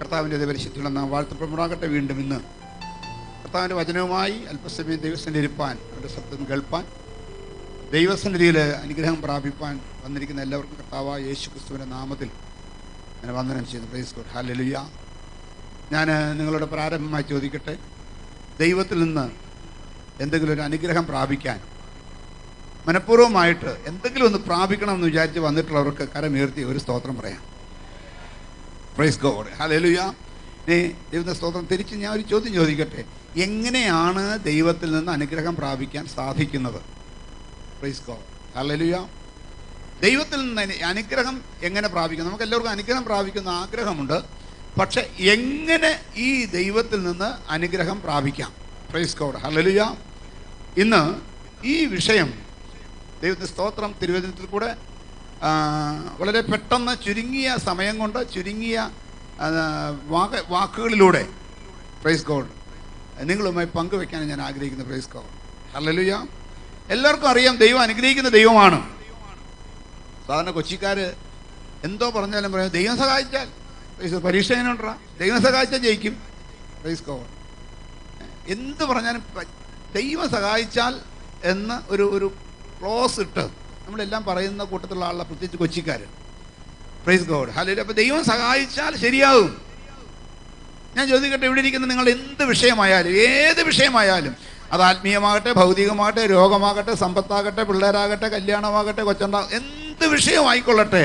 കർത്താവിൻ്റെ പരിശുദ്ധിയുള്ള നാം വാഴ്ത്തപ്പെടുമാറാകട്ടെ. വീണ്ടും ഇന്ന് കർത്താവിൻ്റെ വചനവുമായി അല്പസമയം ദൈവസന്നിധിയിൽ ഇരിപ്പാൻ, അവരുടെ ശബ്ദം കേൾപ്പാൻ, ദൈവസന്നിധിയിൽ അനുഗ്രഹം പ്രാപിപ്പാൻ വന്നിരിക്കുന്ന എല്ലാവർക്കും കർത്താവായ യേശു ക്രിസ്തുവിൻ്റെ നാമത്തിൽ ഞാൻ വന്ദനം ചെയ്യുന്നു. Price God, hallelujah. ഞാൻ നിങ്ങളോട് പ്രാരംഭമായി ചോദിക്കട്ടെ, ദൈവത്തിൽ നിന്ന് എന്തെങ്കിലും ഒരു അനുഗ്രഹം പ്രാപിക്കാൻ മനഃപൂർവ്വമായിട്ട് എന്തെങ്കിലും ഒന്ന് പ്രാപിക്കണം എന്ന് വിചാരിച്ച് വന്നിട്ടുള്ളവർക്ക് കരമുയർത്തി ഒരു സ്തോത്രം പറയാം. Price God, hallelujah. ഇനി ദൈവത്തിൻ്റെ സ്തോത്രം തിരിച്ച് ഞാൻ ഒരു ചോദ്യം ചോദിക്കട്ടെ, എങ്ങനെയാണ് ദൈവത്തിൽ നിന്ന് അനുഗ്രഹം പ്രാപിക്കാൻ സാധിക്കുന്നത്? Price God, hallelujah. ദൈവത്തിൽ നിന്ന് അനുഗ്രഹം എങ്ങനെ പ്രാപിക്കും? നമുക്ക് എല്ലാവർക്കും അനുഗ്രഹം പ്രാപിക്കുന്ന ആഗ്രഹമുണ്ട്. പക്ഷെ എങ്ങനെ ഈ ദൈവത്തിൽ നിന്ന് അനുഗ്രഹം പ്രാപിക്കാം? Price God, hallelujah. ഇന്ന് ഈ വിഷയം ദൈവത്തിൻ്റെ സ്തോത്രം തിരുവചനത്തിൽ കൂടെ വളരെ പെട്ടെന്ന് ചുരുങ്ങിയ സമയം കൊണ്ട് ചുരുങ്ങിയ വാക്കുകളിലൂടെ പ്രൈസ് ഗോഡ് നിങ്ങളുമായി പങ്കുവെക്കാൻ ഞാൻ ആഗ്രഹിക്കുന്നു. Price God, hallelujah. എല്ലാവർക്കും അറിയാം, ദൈവം അനുഗ്രഹിക്കുന്ന ദൈവമാണ്. സാധാരണ കൊച്ചിക്കാർ എന്തോ പറഞ്ഞാലും പറയാം, ദൈവം സഹായിച്ചാൽ പരീക്ഷ എങ്ങനെ ഉണ്ടാ, ദൈവം സഹായിച്ചാൽ ജയിക്കും. Praise God. എന്ത് പറഞ്ഞാലും ദൈവം സഹായിച്ചാൽ എന്ന് ഒരു ക്ലോസ് ഇട്ട് നമ്മളെല്ലാം പറയുന്ന കൂട്ടത്തിലുള്ള ആളെ, പ്രത്യേകിച്ച് കൊച്ചിക്കാർ. Price God, hallelujah. അപ്പോൾ ദൈവം സഹായിച്ചാൽ ശരിയാകും. ഞാൻ ചോദിക്കട്ടെ, ഇവിടെ ഇരിക്കുന്ന നിങ്ങൾ എന്ത് വിഷയമായാലും, ഏത് വിഷയമായാലും, അത് ആത്മീയമാകട്ടെ, ഭൗതികമാകട്ടെ, രോഗമാകട്ടെ, സമ്പത്താകട്ടെ, പിള്ളേരാകട്ടെ, കല്യാണമാകട്ടെ, കൊച്ചുണ്ടാകട്ടെ, എന്ത് വിഷയമായിക്കൊള്ളട്ടെ,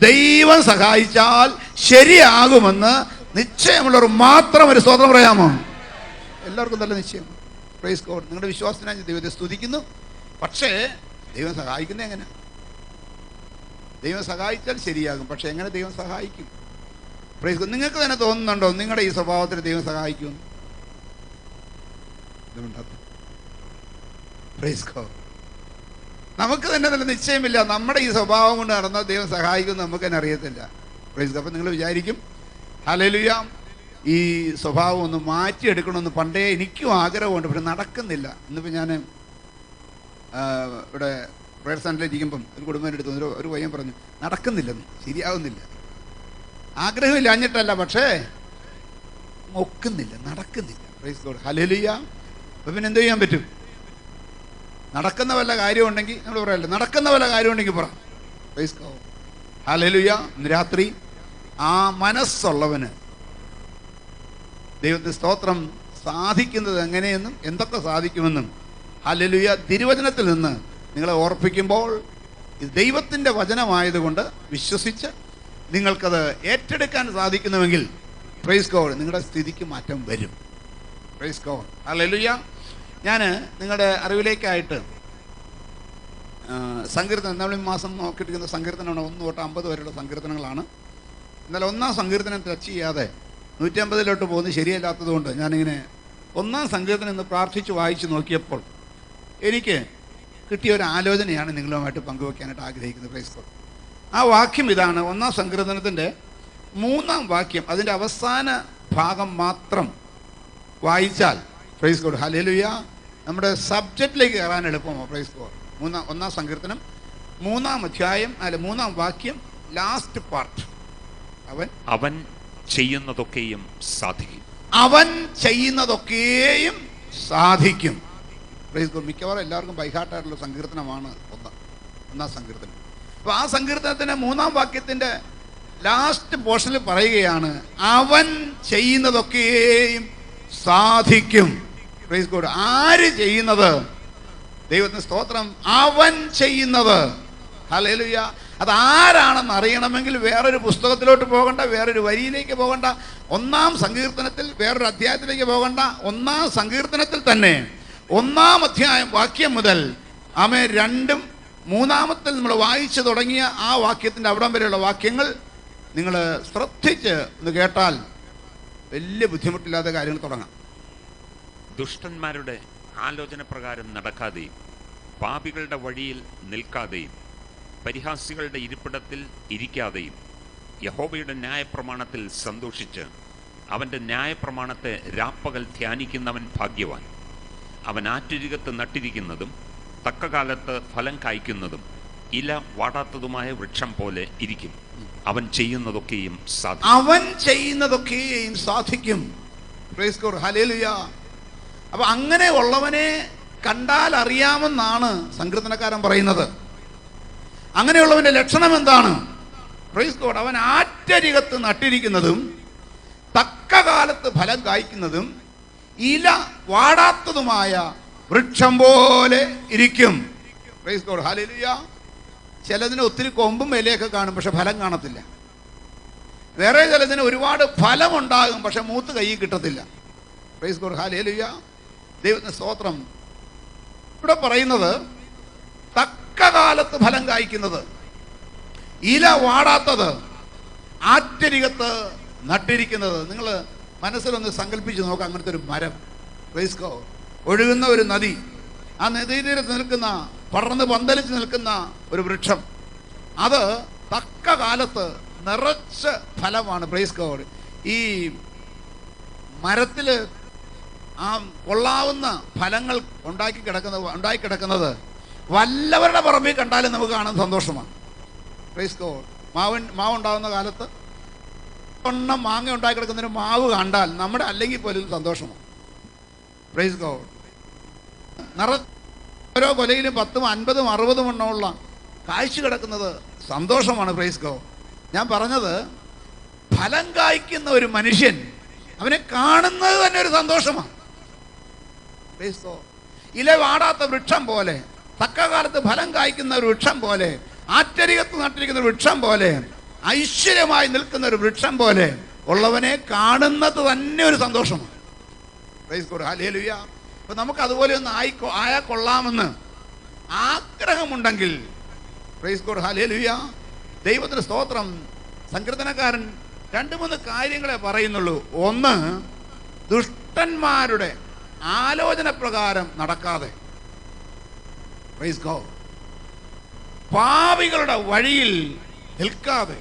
ദൈവം സഹായിച്ചാൽ ശരിയാകുമെന്ന് നിശ്ചയമുള്ളവർ മാത്രം ഒരു സ്തോത്രം പറയാമോ? എല്ലാവർക്കും നല്ല നിശ്ചയം. Praise God. നിങ്ങളുടെ വിശ്വാസത്തിനായി ദൈവത്തെ സ്തുതിക്കുന്നു. പക്ഷേ ദൈവം സഹായിക്കുന്നത് എങ്ങനെ? ദൈവം സഹായിച്ചാൽ ശരിയാകും. പക്ഷെ എങ്ങനെ ദൈവം സഹായിക്കും? Praise God. നിങ്ങൾക്ക് തന്നെ തോന്നുന്നുണ്ടോ നിങ്ങളുടെ ഈ സ്വഭാവത്തിന് ദൈവം സഹായിക്കുമെന്ന്? Praise God. നമുക്ക് തന്നെ നല്ല നിശ്ചയമില്ല, നമ്മുടെ ഈ സ്വഭാവം കൊണ്ട് നടന്നാൽ ദൈവം സഹായിക്കുമെന്ന് നമുക്ക് തന്നെ അറിയത്തില്ല. Praise God. അപ്പം നിങ്ങൾ വിചാരിക്കും, ഹല്ലേലൂയ, ഈ സ്വഭാവം ഒന്ന് മാറ്റിയെടുക്കണമെന്ന് പണ്ടേ എനിക്കും ആഗ്രഹമുണ്ട്, പക്ഷെ നടക്കുന്നില്ല. ഇന്നിപ്പോൾ ഞാൻ ഇവിടെ പ്രയർ സെൻ്ററിലിരിക്കുമ്പം ഒരു കുടുംബത്തിൻ്റെ അടുത്ത് ഒരു പയ്യൻ പറഞ്ഞു, നടക്കുന്നില്ലെന്ന്, ശരിയാവുന്നില്ല. ആഗ്രഹമില്ല അഞ്ഞിട്ടല്ല, പക്ഷേ ഒക്കുന്നില്ല, നടക്കുന്നില്ല. Price God, hallelujah. അപ്പം പിന്നെ എന്ത് ചെയ്യാൻ പറ്റും? നടക്കുന്ന വല്ല കാര്യമുണ്ടെങ്കിൽ നമ്മൾ പറയല്ലേ, നടക്കുന്ന വല്ല കാര്യമുണ്ടെങ്കിൽ പറ. Price God, hallelujah. ഇന്ന് രാത്രി ആ മനസ്സുള്ളവന് ദൈവത്തിൻ്റെ സ്തോത്രം സാധിക്കുന്നത് എങ്ങനെയെന്നും എന്തൊക്കെ സാധിക്കുമെന്നും ഹല്ലേലൂയ തിരുവചനത്തിൽ നിന്ന് നിങ്ങളെ ഓർപ്പിക്കുമ്പോൾ, ഇത് ദൈവത്തിൻ്റെ വചനമായതുകൊണ്ട് വിശ്വസിച്ച് നിങ്ങൾക്കത് ഏറ്റെടുക്കാൻ സാധിക്കുന്നുവെങ്കിൽ പ്രൈസ് ഗോഡ് നിങ്ങളുടെ സ്ഥിതിക്ക് മാറ്റം വരും. Price God, hallelujah. ഞാൻ നിങ്ങളുടെ അറിവിലേക്കായിട്ട് സങ്കീർത്തനം, നമ്മൾ ഈ മാസം നോക്കിയിരിക്കുന്ന സങ്കീർത്തനമാണ് 1 തൊട്ട് 50 വരെയുള്ള സങ്കീർത്തനങ്ങളാണ്. എന്നാൽ 1-ാം സങ്കീർത്തനം ടച്ച് ചെയ്യാതെ 150 പോകുന്നത് ശരിയല്ലാത്തത് കൊണ്ട് ഞാനിങ്ങനെ 1-ാം സങ്കീർത്തനം ഇന്ന് പ്രാർത്ഥിച്ച് വായിച്ച് നോക്കിയപ്പോൾ എനിക്ക് കിട്ടിയ ഒരു ആലോചനയാണ് നിങ്ങളുമായിട്ട് പങ്കുവെക്കാനായിട്ട് ആഗ്രഹിക്കുന്നത്. Praise God. ആ വാക്യം ഇതാണ്, 1-ാം സങ്കീർത്തനത്തിൻ്റെ 3-ാം വാക്യം, അതിൻ്റെ അവസാന ഭാഗം മാത്രം വായിച്ചാൽ പ്രൈസ് ഗോഡ്, ഹല്ലേലൂയ, നമ്മുടെ സബ്ജക്റ്റിലേക്ക് കയറാൻ എളുപ്പമോ? Praise God. 1-ാം സങ്കീർത്തനം 3-ാം അധ്യായം, 3-ാം വാക്യം, ലാസ്റ്റ് പാർട്ട്. അവൻ ചെയ്യുന്നതൊക്കെയും സാധിക്കും. അവൻ ചെയ്യുന്നതൊക്കെയും സാധിക്കും. Praise God. മിക്കവാറും എല്ലാവർക്കും ബൈഹാർട്ടായിട്ടുള്ള സങ്കീർത്തനമാണ് 1-ാം സങ്കീർത്തനം. അപ്പോൾ ആ സങ്കീർത്തനത്തിൻ്റെ 3-ാം വാക്യത്തിൻ്റെ ലാസ്റ്റ് പോർഷനിൽ പറയുകയാണ്, അവൻ ചെയ്യുന്നതൊക്കെയും സാധിക്കും. Praise God. ആര് ചെയ്യുന്നത്? ദൈവത്തിന് സ്തോത്രം. അവൻ ചെയ്യുന്നത്. ഹല്ലേലൂയ. അതാരാണെന്ന് അറിയണമെങ്കിൽ വേറൊരു പുസ്തകത്തിലോട്ട് പോകണ്ട, വേറൊരു വരിയിലേക്ക് പോകണ്ട, 1-ാം സങ്കീർത്തനത്തിൽ വേറൊരു അധ്യായത്തിലേക്ക് പോകണ്ട. 1-ാം സങ്കീർത്തനത്തിൽ തന്നെ 1-ാം അധ്യായം വാക്യം മുതൽ 2-ഉം 3-ാമത്തിൽ നമ്മൾ വായിച്ചു തുടങ്ങിയ ആ വാക്യത്തിൻ്റെ അവിടം വരെയുള്ള വാക്യങ്ങൾ നിങ്ങൾ ശ്രദ്ധിച്ച് ഒന്ന് കേട്ടാൽ വലിയ ബുദ്ധിമുട്ടില്ലാത്ത കാര്യങ്ങൾ തുടങ്ങാം. ദുഷ്ടന്മാരുടെ ആലോചന പ്രകാരം നടക്കാതെയും പാപികളുടെ വഴിയിൽ നിൽക്കാതെയും പരിഹാസികളുടെ ഇരിപ്പിടത്തിൽ ഇരിക്കാതെയും യഹോവയുടെ ന്യായപ്രമാണത്തിൽ സന്തോഷിച്ച് അവൻ്റെ ന്യായപ്രമാണത്തെ രാപ്പകൽ ധ്യാനിക്കുന്നവൻ ഭാഗ്യവാൻ. അവൻ ആറ്റുരികത്ത് നട്ടിരിക്കുന്നതും തക്കകാലത്ത് ഫലം കായ്ക്കുന്നതും ഇല വാടാത്തതുമായ വൃക്ഷം പോലെ ഇരിക്കും. അവൻ ചെയ്യുന്നതൊക്കെയും സാധിക്കും. Price God, hallelujah. അപ്പൊ അങ്ങനെ ഉള്ളവനെ കണ്ടാൽ അറിയാമെന്നാണ് സങ്കീർത്തനക്കാരൻ പറയുന്നത്. അങ്ങനെയുള്ളവന്റെ ലക്ഷണം എന്താണ്? പ്രൈസ് ഗോഡ്, അവൻ ആറ്റരികത്ത് നട്ടിരിക്കുന്നതും തക്ക കാലത്ത് ഫലം കായ്ക്കുന്നതും ഇല വാടാത്തതുമായ വൃക്ഷം പോലെ ഇരിക്കും. Price God, hallelujah. ചിലതിന് ഒത്തിരി കൊമ്പും ഇലയൊക്കെ കാണും, പക്ഷെ ഫലം കാണത്തില്ല. വേറെ ചിലതിന് ഒരുപാട് ഫലമുണ്ടാകും, പക്ഷെ മൂത്ത് കൈ കിട്ടത്തില്ല. Price God, hallelujah. ദൈവത്തിന് സ്തോത്രം. ഇവിടെ പറയുന്നത് തക്ക കാലത്ത് ഫലം കായ്ക്കുന്നത്, ഇല വാടാത്തത്, ആറ്റരികത്ത് നട്ടിരിക്കുന്നത്. നിങ്ങൾ മനസ്സിലൊന്ന് സങ്കല്പിച്ച് നോക്കാം. അങ്ങനത്തെ ഒരു മരം, പ്രൈസ് ഗോഡ്, ഒഴുകുന്ന ഒരു നദി, ആ നദീതീരത്ത് നിൽക്കുന്ന, പടർന്ന് പന്തലിച്ച് നിൽക്കുന്ന ഒരു വൃക്ഷം, അത് തക്ക കാലത്ത് നിറച്ച് ഫലമാണ്. Praise God. ഈ മരത്തിൽ ആ കൊള്ളാവുന്ന ഫലങ്ങൾ ഉണ്ടാക്കി കിടക്കുന്നത് വല്ലവരുടെ പറമ്പിൽ കണ്ടാലും നമുക്ക് കാണാൻ സന്തോഷമാണ്. Praise God. മാവുണ്ടാകുന്ന കാലത്ത് ഒണ്ണം മാങ്ങ ഉണ്ടാക്കി കിടക്കുന്നതിന് മാവ് കണ്ടാൽ നമ്മുടെ അല്ലെങ്കിൽ പോലും സന്തോഷമാണ്. Praise God. ഓരോ കൊലയിലും 10, 50, 60 എണ്ണമുള്ള കാഴ്ച കിടക്കുന്നത് സന്തോഷമാണ്. Praise God. ഞാൻ പറഞ്ഞത്, ഫലം കായ്ക്കുന്ന ഒരു മനുഷ്യൻ, അവനെ കാണുന്നത് തന്നെ ഒരു സന്തോഷമാണ്. Praise God. ഇല വാടാത്ത വൃക്ഷം പോലെ, തക്ക കാലത്ത് ഫലം കായ്ക്കുന്ന ഒരു വൃക്ഷം പോലെ, ആറ്റരികത്ത് നട്ടിരിക്കുന്ന ഒരു വൃക്ഷം പോലെ, ഐശ്വര്യമായി നിൽക്കുന്ന ഒരു വൃക്ഷം പോലെ ഉള്ളവനെ കാണുന്നത് തന്നെ ഒരു സന്തോഷമാണ്. Price God, hallelujah. അപ്പൊ നമുക്ക് അതുപോലെ ഒന്ന് ആയാൽ കൊള്ളാമെന്ന് ആഗ്രഹമുണ്ടെങ്കിൽ, പ്രൈസ് ഗോഡ്, ഹല്ലേലൂയ, ദൈവത്തിന് സ്തോത്രം. സങ്കീർത്തനക്കാരൻ 2-3 കാര്യങ്ങളെ പറയുന്നുള്ളൂ. ഒന്ന്, ദുഷ്ടന്മാരുടെ ആലോചന പ്രകാരം നടക്കാതെ, പ്രൈസ് ഗോഡ്, പാപികളുടെ വഴിയിൽ നിൽക്കാതെ,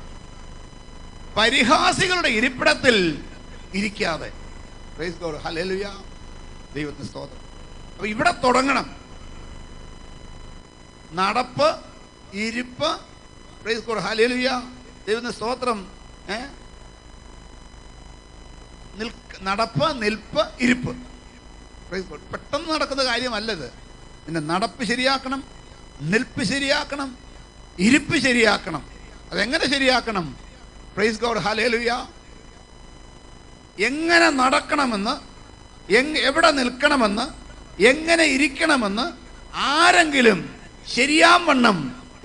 പരിഹാസികളുടെ ഇരിപ്പിടത്തിൽ ഇരിക്കാതെ. പ്രൈസ് ഗോഡ്, ഹല്ലേലൂയ, ദൈവത്തിന് സ്തോത്രം. അപ്പൊ ഇവിടെ തുടങ്ങണം. നടപ്പ്, ഇരിപ്പ്, പ്രൈസ് ഗോഡ്, ഹല്ലേലൂയ, ദൈവത്തിന് സ്തോത്രം. നടപ്പ്, നിൽപ്പ്, ഇരിപ്പ്. Praise God. പെട്ടെന്ന് നടക്കുന്ന കാര്യമല്ലത്. പിന്നെ നടപ്പ് ശരിയാക്കണം, നിൽപ്പ് ശരിയാക്കണം, ഇരിപ്പ് ശരിയാക്കണം. അതെങ്ങനെ ശരിയാക്കണം? Price God, hallelujah. എങ്ങനെ നടക്കണമെന്ന്, എവിടെ നിൽക്കണമെന്ന്, എങ്ങനെ ഇരിക്കണമെന്ന് ആരെങ്കിലും ശരിയാവണ്ണം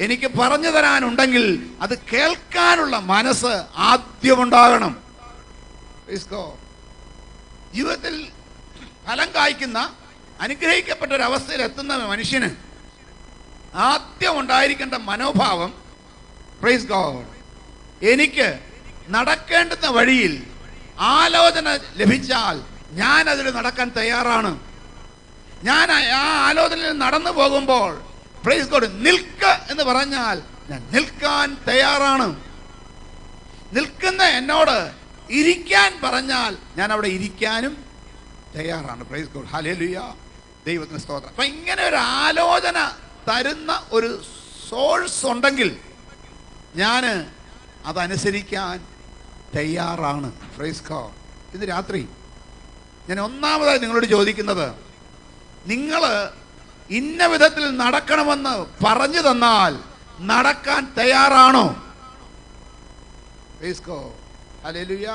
എനിക്ക് പറഞ്ഞു തരാനുണ്ടെങ്കിൽ അത് കേൾക്കാനുള്ള മനസ്സ് ആദ്യമുണ്ടാകണം. Praise God. ജീവിതത്തിൽ ഫലം കായ്ക്കുന്ന, അനുഗ്രഹിക്കപ്പെട്ട ഒരവസ്ഥയിൽ എത്തുന്ന മനുഷ്യന് ആദ്യം ഉണ്ടായിരിക്കേണ്ട മനോഭാവം, പ്രൈസ് ഗോഡ്, എനിക്ക് നടക്കേണ്ടുന്ന വഴിയിൽ ആലോചന ലഭിച്ചാൽ ഞാൻ അതിൽ നടക്കാൻ തയ്യാറാണ്. ഞാൻ ആ ആലോചനയിൽ നടന്നു പോകുമ്പോൾ, പ്രൈസ് ഗോഡ്, നിൽക്ക എന്ന് പറഞ്ഞാൽ ഞാൻ നിൽക്കാൻ തയ്യാറാണ്. നിൽക്കുന്ന എന്നോട് ഇരിക്കാൻ പറഞ്ഞാൽ ഞാൻ അവിടെ ഇരിക്കാനും തയ്യാറാണ്. പ്രൈസ് ഗോഡ്, ഹല്ലേലൂയ, ദൈവത്തിന് സ്തോത്രം. അപ്പൊ ഇങ്ങനെ ഒരു ആലോചന തരുന്ന ഒരു സോഴ്സ് ഉണ്ടെങ്കിൽ ഞാൻ അതനുസരിക്കാൻ തയ്യാറാണ്. Praise God. ഇന്ന് രാത്രി ഞാൻ ഒന്നാമതായി നിങ്ങളോട് ചോദിക്കുന്നത്, നിങ്ങൾ ഇന്ന വിധത്തിൽ നടക്കണമെന്ന് പറഞ്ഞു തന്നാൽ നടക്കാൻ തയ്യാറാണോ? Price God, hallelujah.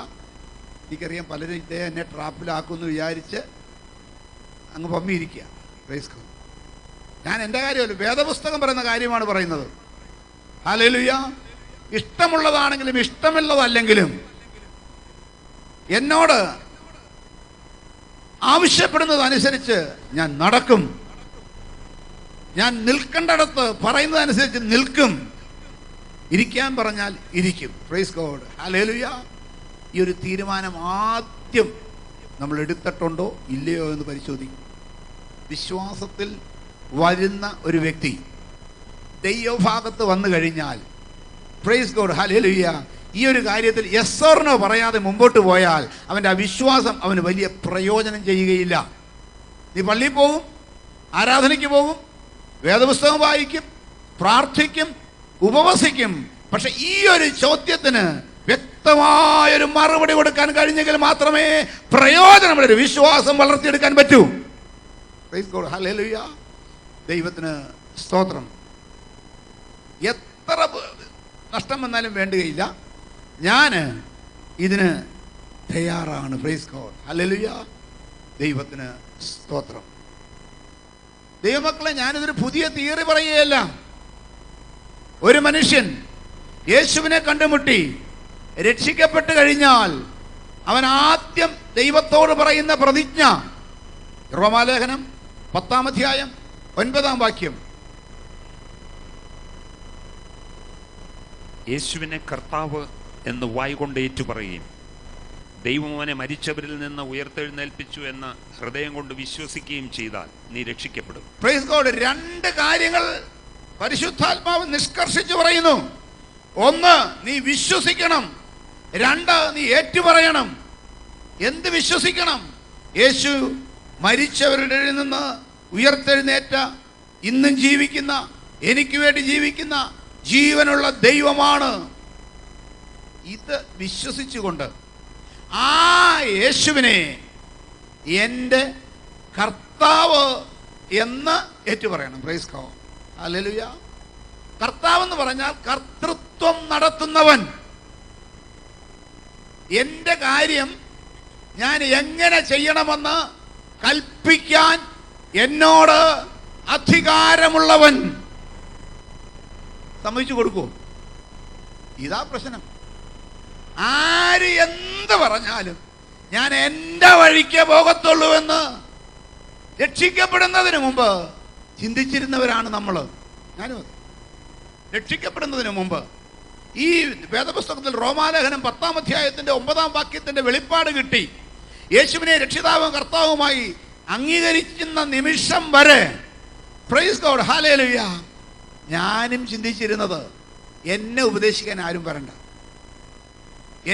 എനിക്കറിയാം പലരും ഇദ്ദേഹം എന്നെ ട്രാപ്പിലാക്കുമെന്ന് വിചാരിച്ച് അങ്ങ് പമ്മിയിരിക്കുക. Praise God. ഞാൻ എൻ്റെ കാര്യമല്ല, വേദപുസ്തകം പറയുന്ന കാര്യമാണ് പറയുന്നത്. ഹല്ലേലൂയ. ഇഷ്ടമുള്ളതാണെങ്കിലും ഇഷ്ടമുള്ളതല്ലെങ്കിലും എന്നോട് ആവശ്യപ്പെടുന്നതനുസരിച്ച് ഞാൻ നടക്കും. ഞാൻ നിൽക്കേണ്ടിടത്ത് പറയുന്നതനുസരിച്ച് നിൽക്കും. ഇരിക്കാൻ പറഞ്ഞാൽ ഇരിക്കും. Price God, hallelujah. ഈ ഒരു തീരുമാനം ആദ്യം നമ്മൾ എടുത്തിട്ടുണ്ടോ ഇല്ലയോ എന്ന് പരിശോധിക്കും. വിശ്വാസത്തിൽ വരുന്ന ഒരു വ്യക്തി ദൈവഭാഗത്ത് വന്നു കഴിഞ്ഞാൽ, പ്രൈസ് ഗോഡ്, ഹല്ലേലൂയ, ഈ ഒരു കാര്യത്തിൽ യെസ് ഓർ നോ പറയാതെ മുമ്പോട്ട് പോയാൽ അവൻ്റെ ആ വിശ്വാസം അവന് വലിയ പ്രയോജനം ചെയ്യുകയില്ല. നീ പള്ളിയിൽ പോകും, ആരാധനയ്ക്ക് പോകും, വേദപുസ്തകം വായിക്കും, പ്രാർത്ഥിക്കും, ഉപവസിക്കും. പക്ഷെ ഈ ഒരു ചോദ്യത്തിന് വ്യക്തമായൊരു മറുപടി കൊടുക്കാൻ കഴിഞ്ഞെങ്കിൽ മാത്രമേ പ്രയോജനമുള്ളൊരു വിശ്വാസം വളർത്തിയെടുക്കാൻ പറ്റൂ. Price God, hallelujah. ദൈവത്തിന് സ്തോത്രം. എത്ര നഷ്ടം വന്നാലും വേണ്ടുകയില്ല, ഞാൻ ഇതിന് തയ്യാറാണ്. Price God, hallelujah. ദൈവത്തിന് സ്തോത്രം. ദൈവമക്കളെ, ഞാനിതൊരു പുതിയ തിയറി പറയുകയല്ല. ഒരു മനുഷ്യൻ യേശുവിനെ കണ്ടുമുട്ടി രക്ഷിക്കപ്പെട്ട് കഴിഞ്ഞാൽ അവൻ ആദ്യം ദൈവത്തോട് പറയുന്ന പ്രതിജ്ഞ, റോമാലേഖനം 10-ാം അധ്യായം 9-ാം വാക്യം, യേശുവിനെ കർത്താവ് എന്ന് വായ്കൊണ്ട് ഏറ്റുപറയുകയും ദൈവം അവനെ മരിച്ചവരിൽ നിന്ന് ഉയർത്തെഴുന്നേൽപ്പിച്ചു എന്ന് ഹൃദയം കൊണ്ട് വിശ്വസിക്കുകയും ചെയ്താൽ നീ രക്ഷിക്കപ്പെടും. Praise God. രണ്ട് കാര്യങ്ങൾ പരിശുദ്ധാത്മാവ് നിഷ്കർഷിച്ചു പറയുന്നു. ഒന്ന്, നീ വിശ്വസിക്കണം. രണ്ട്, നീ ഏറ്റുപറയണം. എന്ത് വിശ്വസിക്കണം? യേശു മരിച്ചവരുടെ നിന്ന് ഉയർത്തെഴുന്നേറ്റ, ഇന്നും ജീവിക്കുന്ന, എനിക്ക് വേണ്ടി ജീവിക്കുന്ന ജീവനുള്ള ദൈവമാണ്. ഇത് വിശ്വസിച്ചുകൊണ്ട് ആ യേശുവിനെ എൻ്റെ കർത്താവ് എന്ന് ഏറ്റുപറയണം. Price God, hallelujah. കർത്താവ് എന്ന് പറഞ്ഞാൽ കർത്തൃത്വം നടത്തുന്നവൻ. എൻ്റെ കാര്യം ഞാൻ എങ്ങനെ ചെയ്യണമെന്ന് കൽപ്പിക്കാൻ എന്നോട് അധികാരമുള്ളവൻ. സമ്മതിച്ചു കൊടുക്കൂ? ഇതാ പ്രശ്നം. ആര് എന്ത് പറഞ്ഞാലും ഞാൻ എൻ്റെ വഴിക്ക് പോകത്തുള്ളൂ എന്ന് രക്ഷിക്കപ്പെടുന്നതിന് മുമ്പ് ചിന്തിച്ചിരുന്നവരാണ് നമ്മൾ. ഞാനും അതെ. രക്ഷിക്കപ്പെടുന്നതിന് മുമ്പ് ഈ വേദപുസ്തകത്തിൽ റോമാലേഖനം 10-ാം അധ്യായത്തിന്റെ 9-ാം വാക്യത്തിന്റെ വെളിപ്പാട് കിട്ടി. യേശുവിനെ രക്ഷിതാവും കർത്താവുമായി അംഗീകരിക്കുന്ന നിമിഷം വരെ, പ്രൈസ് ഗോഡ്, ഹല്ലേലൂയ, ഞാനും ചിന്തിച്ചിരുന്നത് എന്നെ ഉപദേശിക്കാൻ ആരും വരണ്ട,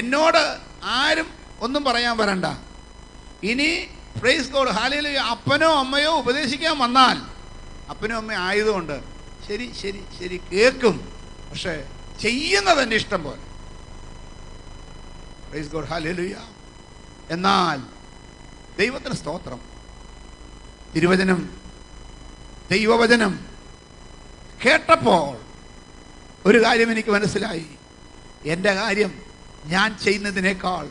എന്നോട് ആരും ഒന്നും പറയാൻ വരണ്ട. ഇനി പ്രൈസ് ഗോഡ്, ഹല്ലേലൂയ, അപ്പനോ അമ്മയോ ഉപദേശിക്കാൻ വന്നാൽ അപ്പനും അമ്മയും ആയതുകൊണ്ട് ശരി ശരി ശരി കേൾക്കും, പക്ഷെ ചെയ്യുന്നത് എൻ്റെ ഇഷ്ടം പോലെ. Price God, hallelujah. എന്നാൽ ദൈവത്തിന് സ്തോത്രം, തിരുവചനം, ദൈവവചനം കേട്ടപ്പോൾ ഒരു കാര്യം എനിക്ക് മനസ്സിലായി. എൻ്റെ കാര്യം ഞാൻ ചെയ്യുന്നതിനേക്കാൾ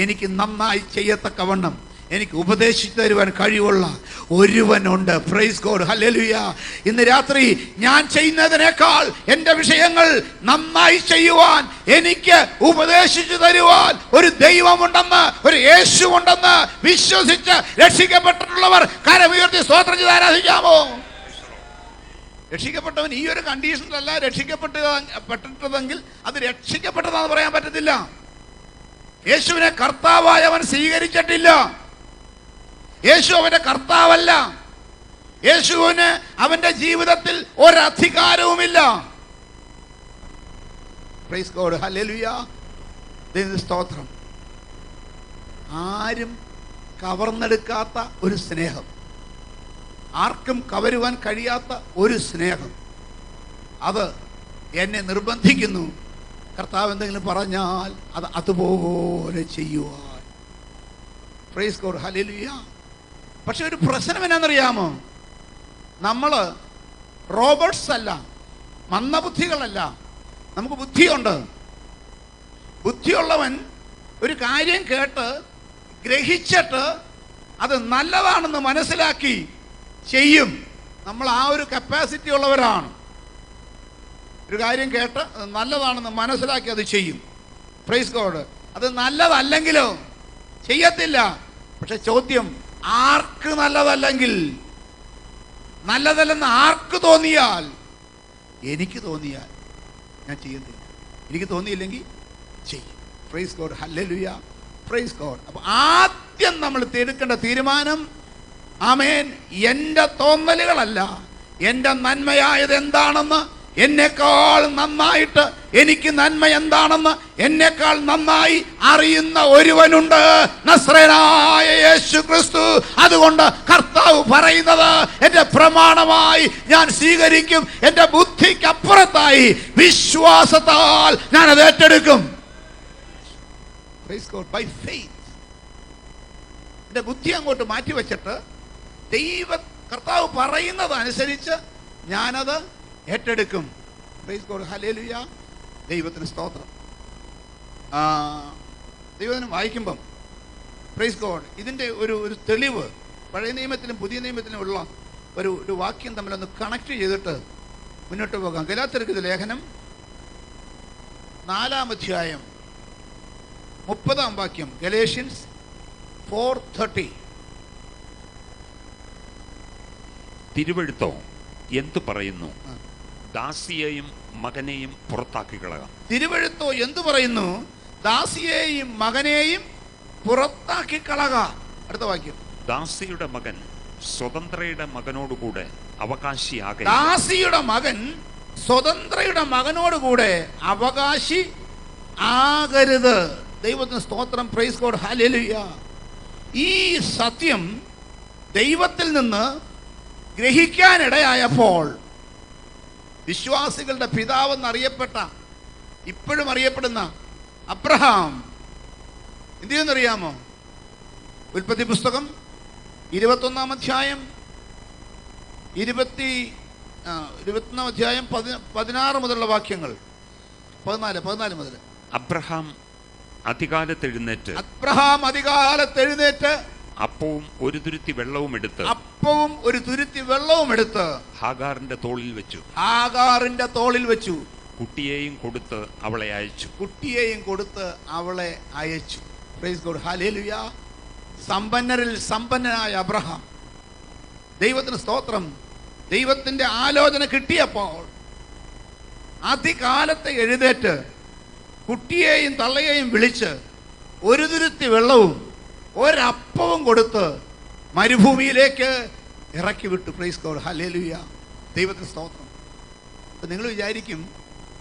എനിക്ക് നന്നായി ചെയ്യത്തക്കവണ്ണം എനിക്ക് ഉപദേശിച്ചു തരുവാൻ കഴിവുള്ള ഒരുവനുണ്ട്. Price God, hallelujah. ഇന്ന് രാത്രി ഞാൻ ചെയ്യുന്നതിനേക്കാൾ എൻ്റെ വിഷയങ്ങൾ നന്നായി ചെയ്യുവാൻ എനിക്ക് ഉപദേശിച്ചു തരുവാൻ ഒരു ദൈവമുണ്ടെന്ന്, ഒരു യേശു ഉണ്ടെന്ന് വിശ്വസിച്ച് രക്ഷിക്കപ്പെട്ടിട്ടുള്ളവർ കരമുയർത്തി സ്തോത്രം ചെയ്ത് ആരാധിക്കാമോ? രക്ഷിക്കപ്പെട്ടവൻ ഈ ഒരു കണ്ടീഷനിലല്ല രക്ഷിക്കപ്പെട്ടതെങ്കിൽ അത് രക്ഷിക്കപ്പെട്ടതാണെന്ന് പറയാൻ പറ്റത്തില്ല. യേശുവിനെ കർത്താവായി അവൻ സ്വീകരിച്ചിട്ടില്ല. യേശു അവന്റെ കർത്താവല്ല. യേശുവിന് അവന്റെ ജീവിതത്തിൽ ഒരധികാരവുമില്ല. Price God, hallelujah. ദൈവത്തിന് സ്തോത്രം. ആരും കവർന്നെടുക്കാത്ത ഒരു സ്നേഹം, ആർക്കും കവരുവാൻ കഴിയാത്ത ഒരു സ്നേഹം, അത് എന്നെ നിർബന്ധിക്കുന്നു. കർത്താവ് എന്തെങ്കിലും പറഞ്ഞാൽ അത് അതുപോലെ ചെയ്യുവാൻ. Price God, hallelujah. പക്ഷെ ഒരു പ്രശ്നം എന്നാണെന്നറിയാമോ? നമ്മൾ റോബോട്ട്സ് അല്ല, മന്ദബുദ്ധികളല്ല. നമുക്ക് ബുദ്ധിയുണ്ട്. ബുദ്ധിയുള്ളവൻ ഒരു കാര്യം കേട്ട് ഗ്രഹിച്ചിട്ട് അത് നല്ലതാണെന്ന് മനസ്സിലാക്കി ചെയ്യും. നമ്മൾ ആ ഒരു കപ്പാസിറ്റി ഉള്ളവരാണ്. ഒരു കാര്യം കേട്ട് നല്ലതാണെന്ന് മനസ്സിലാക്കി അത് ചെയ്യും. Praise God. അത് നല്ലതല്ലെങ്കിലോ ചെയ്യത്തില്ല. പക്ഷെ ചോദ്യം, ആർക്ക് നല്ലതല്ലെങ്കിൽ, നല്ലതല്ലെന്ന് ആർക്ക് തോന്നിയാൽ, എനിക്ക് തോന്നിയാൽ ഞാൻ ചെയ്യത്തില്ല. എനിക്ക് തോന്നിയില്ലെങ്കിൽ ചെയ്യും. Price God, hallelujah, praise God. അപ്പൊ ആദ്യം നമ്മൾ എടുക്കേണ്ട തീരുമാനം, ആമേൻ, എൻ്റെ തോന്നലുകളല്ല, എൻ്റെ നന്മയായത് എന്താണെന്ന് എന്നെക്കാൾ നന്നായിട്ട് എനിക്ക് നന്മ എന്താണെന്ന് എന്നെക്കാൾ നന്നായി അറിയുന്ന ഒരുവനുണ്ട്, നസ്രയനായ യേശു ക്രിസ്തു. അതുകൊണ്ട് കർത്താവ് പറയുന്നത് എന്റെ പ്രമാണമായി ഞാൻ സ്വീകരിക്കും. എന്റെ ബുദ്ധിക്കപ്പുറത്തായി വിശ്വാസത്താൽ ഞാൻ അത് ഏറ്റെടുക്കും. By faith. എന്റെ ബുദ്ധി അങ്ങോട്ട് മാറ്റി വെച്ചിട്ട് കർത്താവ് പറയുന്നത് അനുസരിച്ച് ഞാനത് ഏറ്റെടുക്കും. Price God, hallelujah. ദൈവത്തിന് സ്തോത്രം. ദൈവത്തിന് വായിക്കുമ്പം പ്രൈസ് ഗോഡ് ഇതിൻ്റെ ഒരു തെളിവ് പഴയ നിയമത്തിലും പുതിയ നിയമത്തിലും ഉള്ള ഒരു വാക്യം തമ്മിലൊന്ന് കണക്ട് ചെയ്തിട്ട് മുന്നോട്ട് പോകാം. ഗലാത്യർക്കെഴുതിയ ലേഖനം 4-ാം അധ്യായം 30-ാം വാക്യം. ഗലേഷ്യൻസ് 4:30. തിരുവെഴുത്തോ എന്തു പറയുന്നു? ദാസിയെയും മകനെയും പുറത്താക്കി കളയാം. തിരുവെഴുത്തോ എന്തു പറയുന്നു? ദാസിയെയും മകനെയും പുറത്താക്കി കളക. അടുത്ത വാക്യം. ദാസിയുടെ മകൻ സ്വതന്ത്രയുടെ മകനോടുകൂടെ അവകാശിയാകെ. ദാസിയുടെ മകൻ സ്വതന്ത്രയുടെ മകനോടുകൂടെ അവകാശി ആകരുത്. ദൈവത്തിന് സ്തോത്രം. Price God, hallelujah. ഈ സത്യം ദൈവത്തിൽ നിന്ന് ഗ്രഹിക്കാനിടയായപ്പോൾ വിശ്വാസികളുടെ പിതാവെന്നറിയപ്പെട്ട, ഇപ്പോഴും അറിയപ്പെടുന്ന അബ്രഹാം എന്ത് ചെയ്യുന്നറിയാമോ? ഉൽപ്പത്തി പുസ്തകം 21-ാം അധ്യായം 16 മുതലുള്ള വാക്യങ്ങൾ. 14 മുതൽ. അബ്രഹാം അതികാലത്തെഴുന്നേറ്റ് അപ്പവും ഒരു തുരുത്തി വെള്ളവും എടുത്ത് ഹാഗാറിന്റെ തോളിൽ വെച്ചു. കുട്ടിയെയും കൊടുത്ത് അവളെ അയച്ചു. Price God, hallelujah. സമ്പന്നരിൽ സമ്പന്നനായ അബ്രഹാം, ദൈവത്തിന് സ്തോത്രം. ദൈവത്തിന്റെ ആലോചന കിട്ടിയപ്പോൾ അതികാലത്തെ എഴുന്നേറ്റ് കുട്ടിയെയും തള്ളയെയും വിളിച്ച് ഒരു തുരുത്തി വെള്ളവും ഒരപ്പവും കൊടുത്ത് മരുഭൂമിയിലേക്ക് ഇറക്കി വിട്ടു. Price God, hallelujah. ദൈവത്തിന് സ്തോത്രം. അപ്പം നിങ്ങൾ വിചാരിക്കും,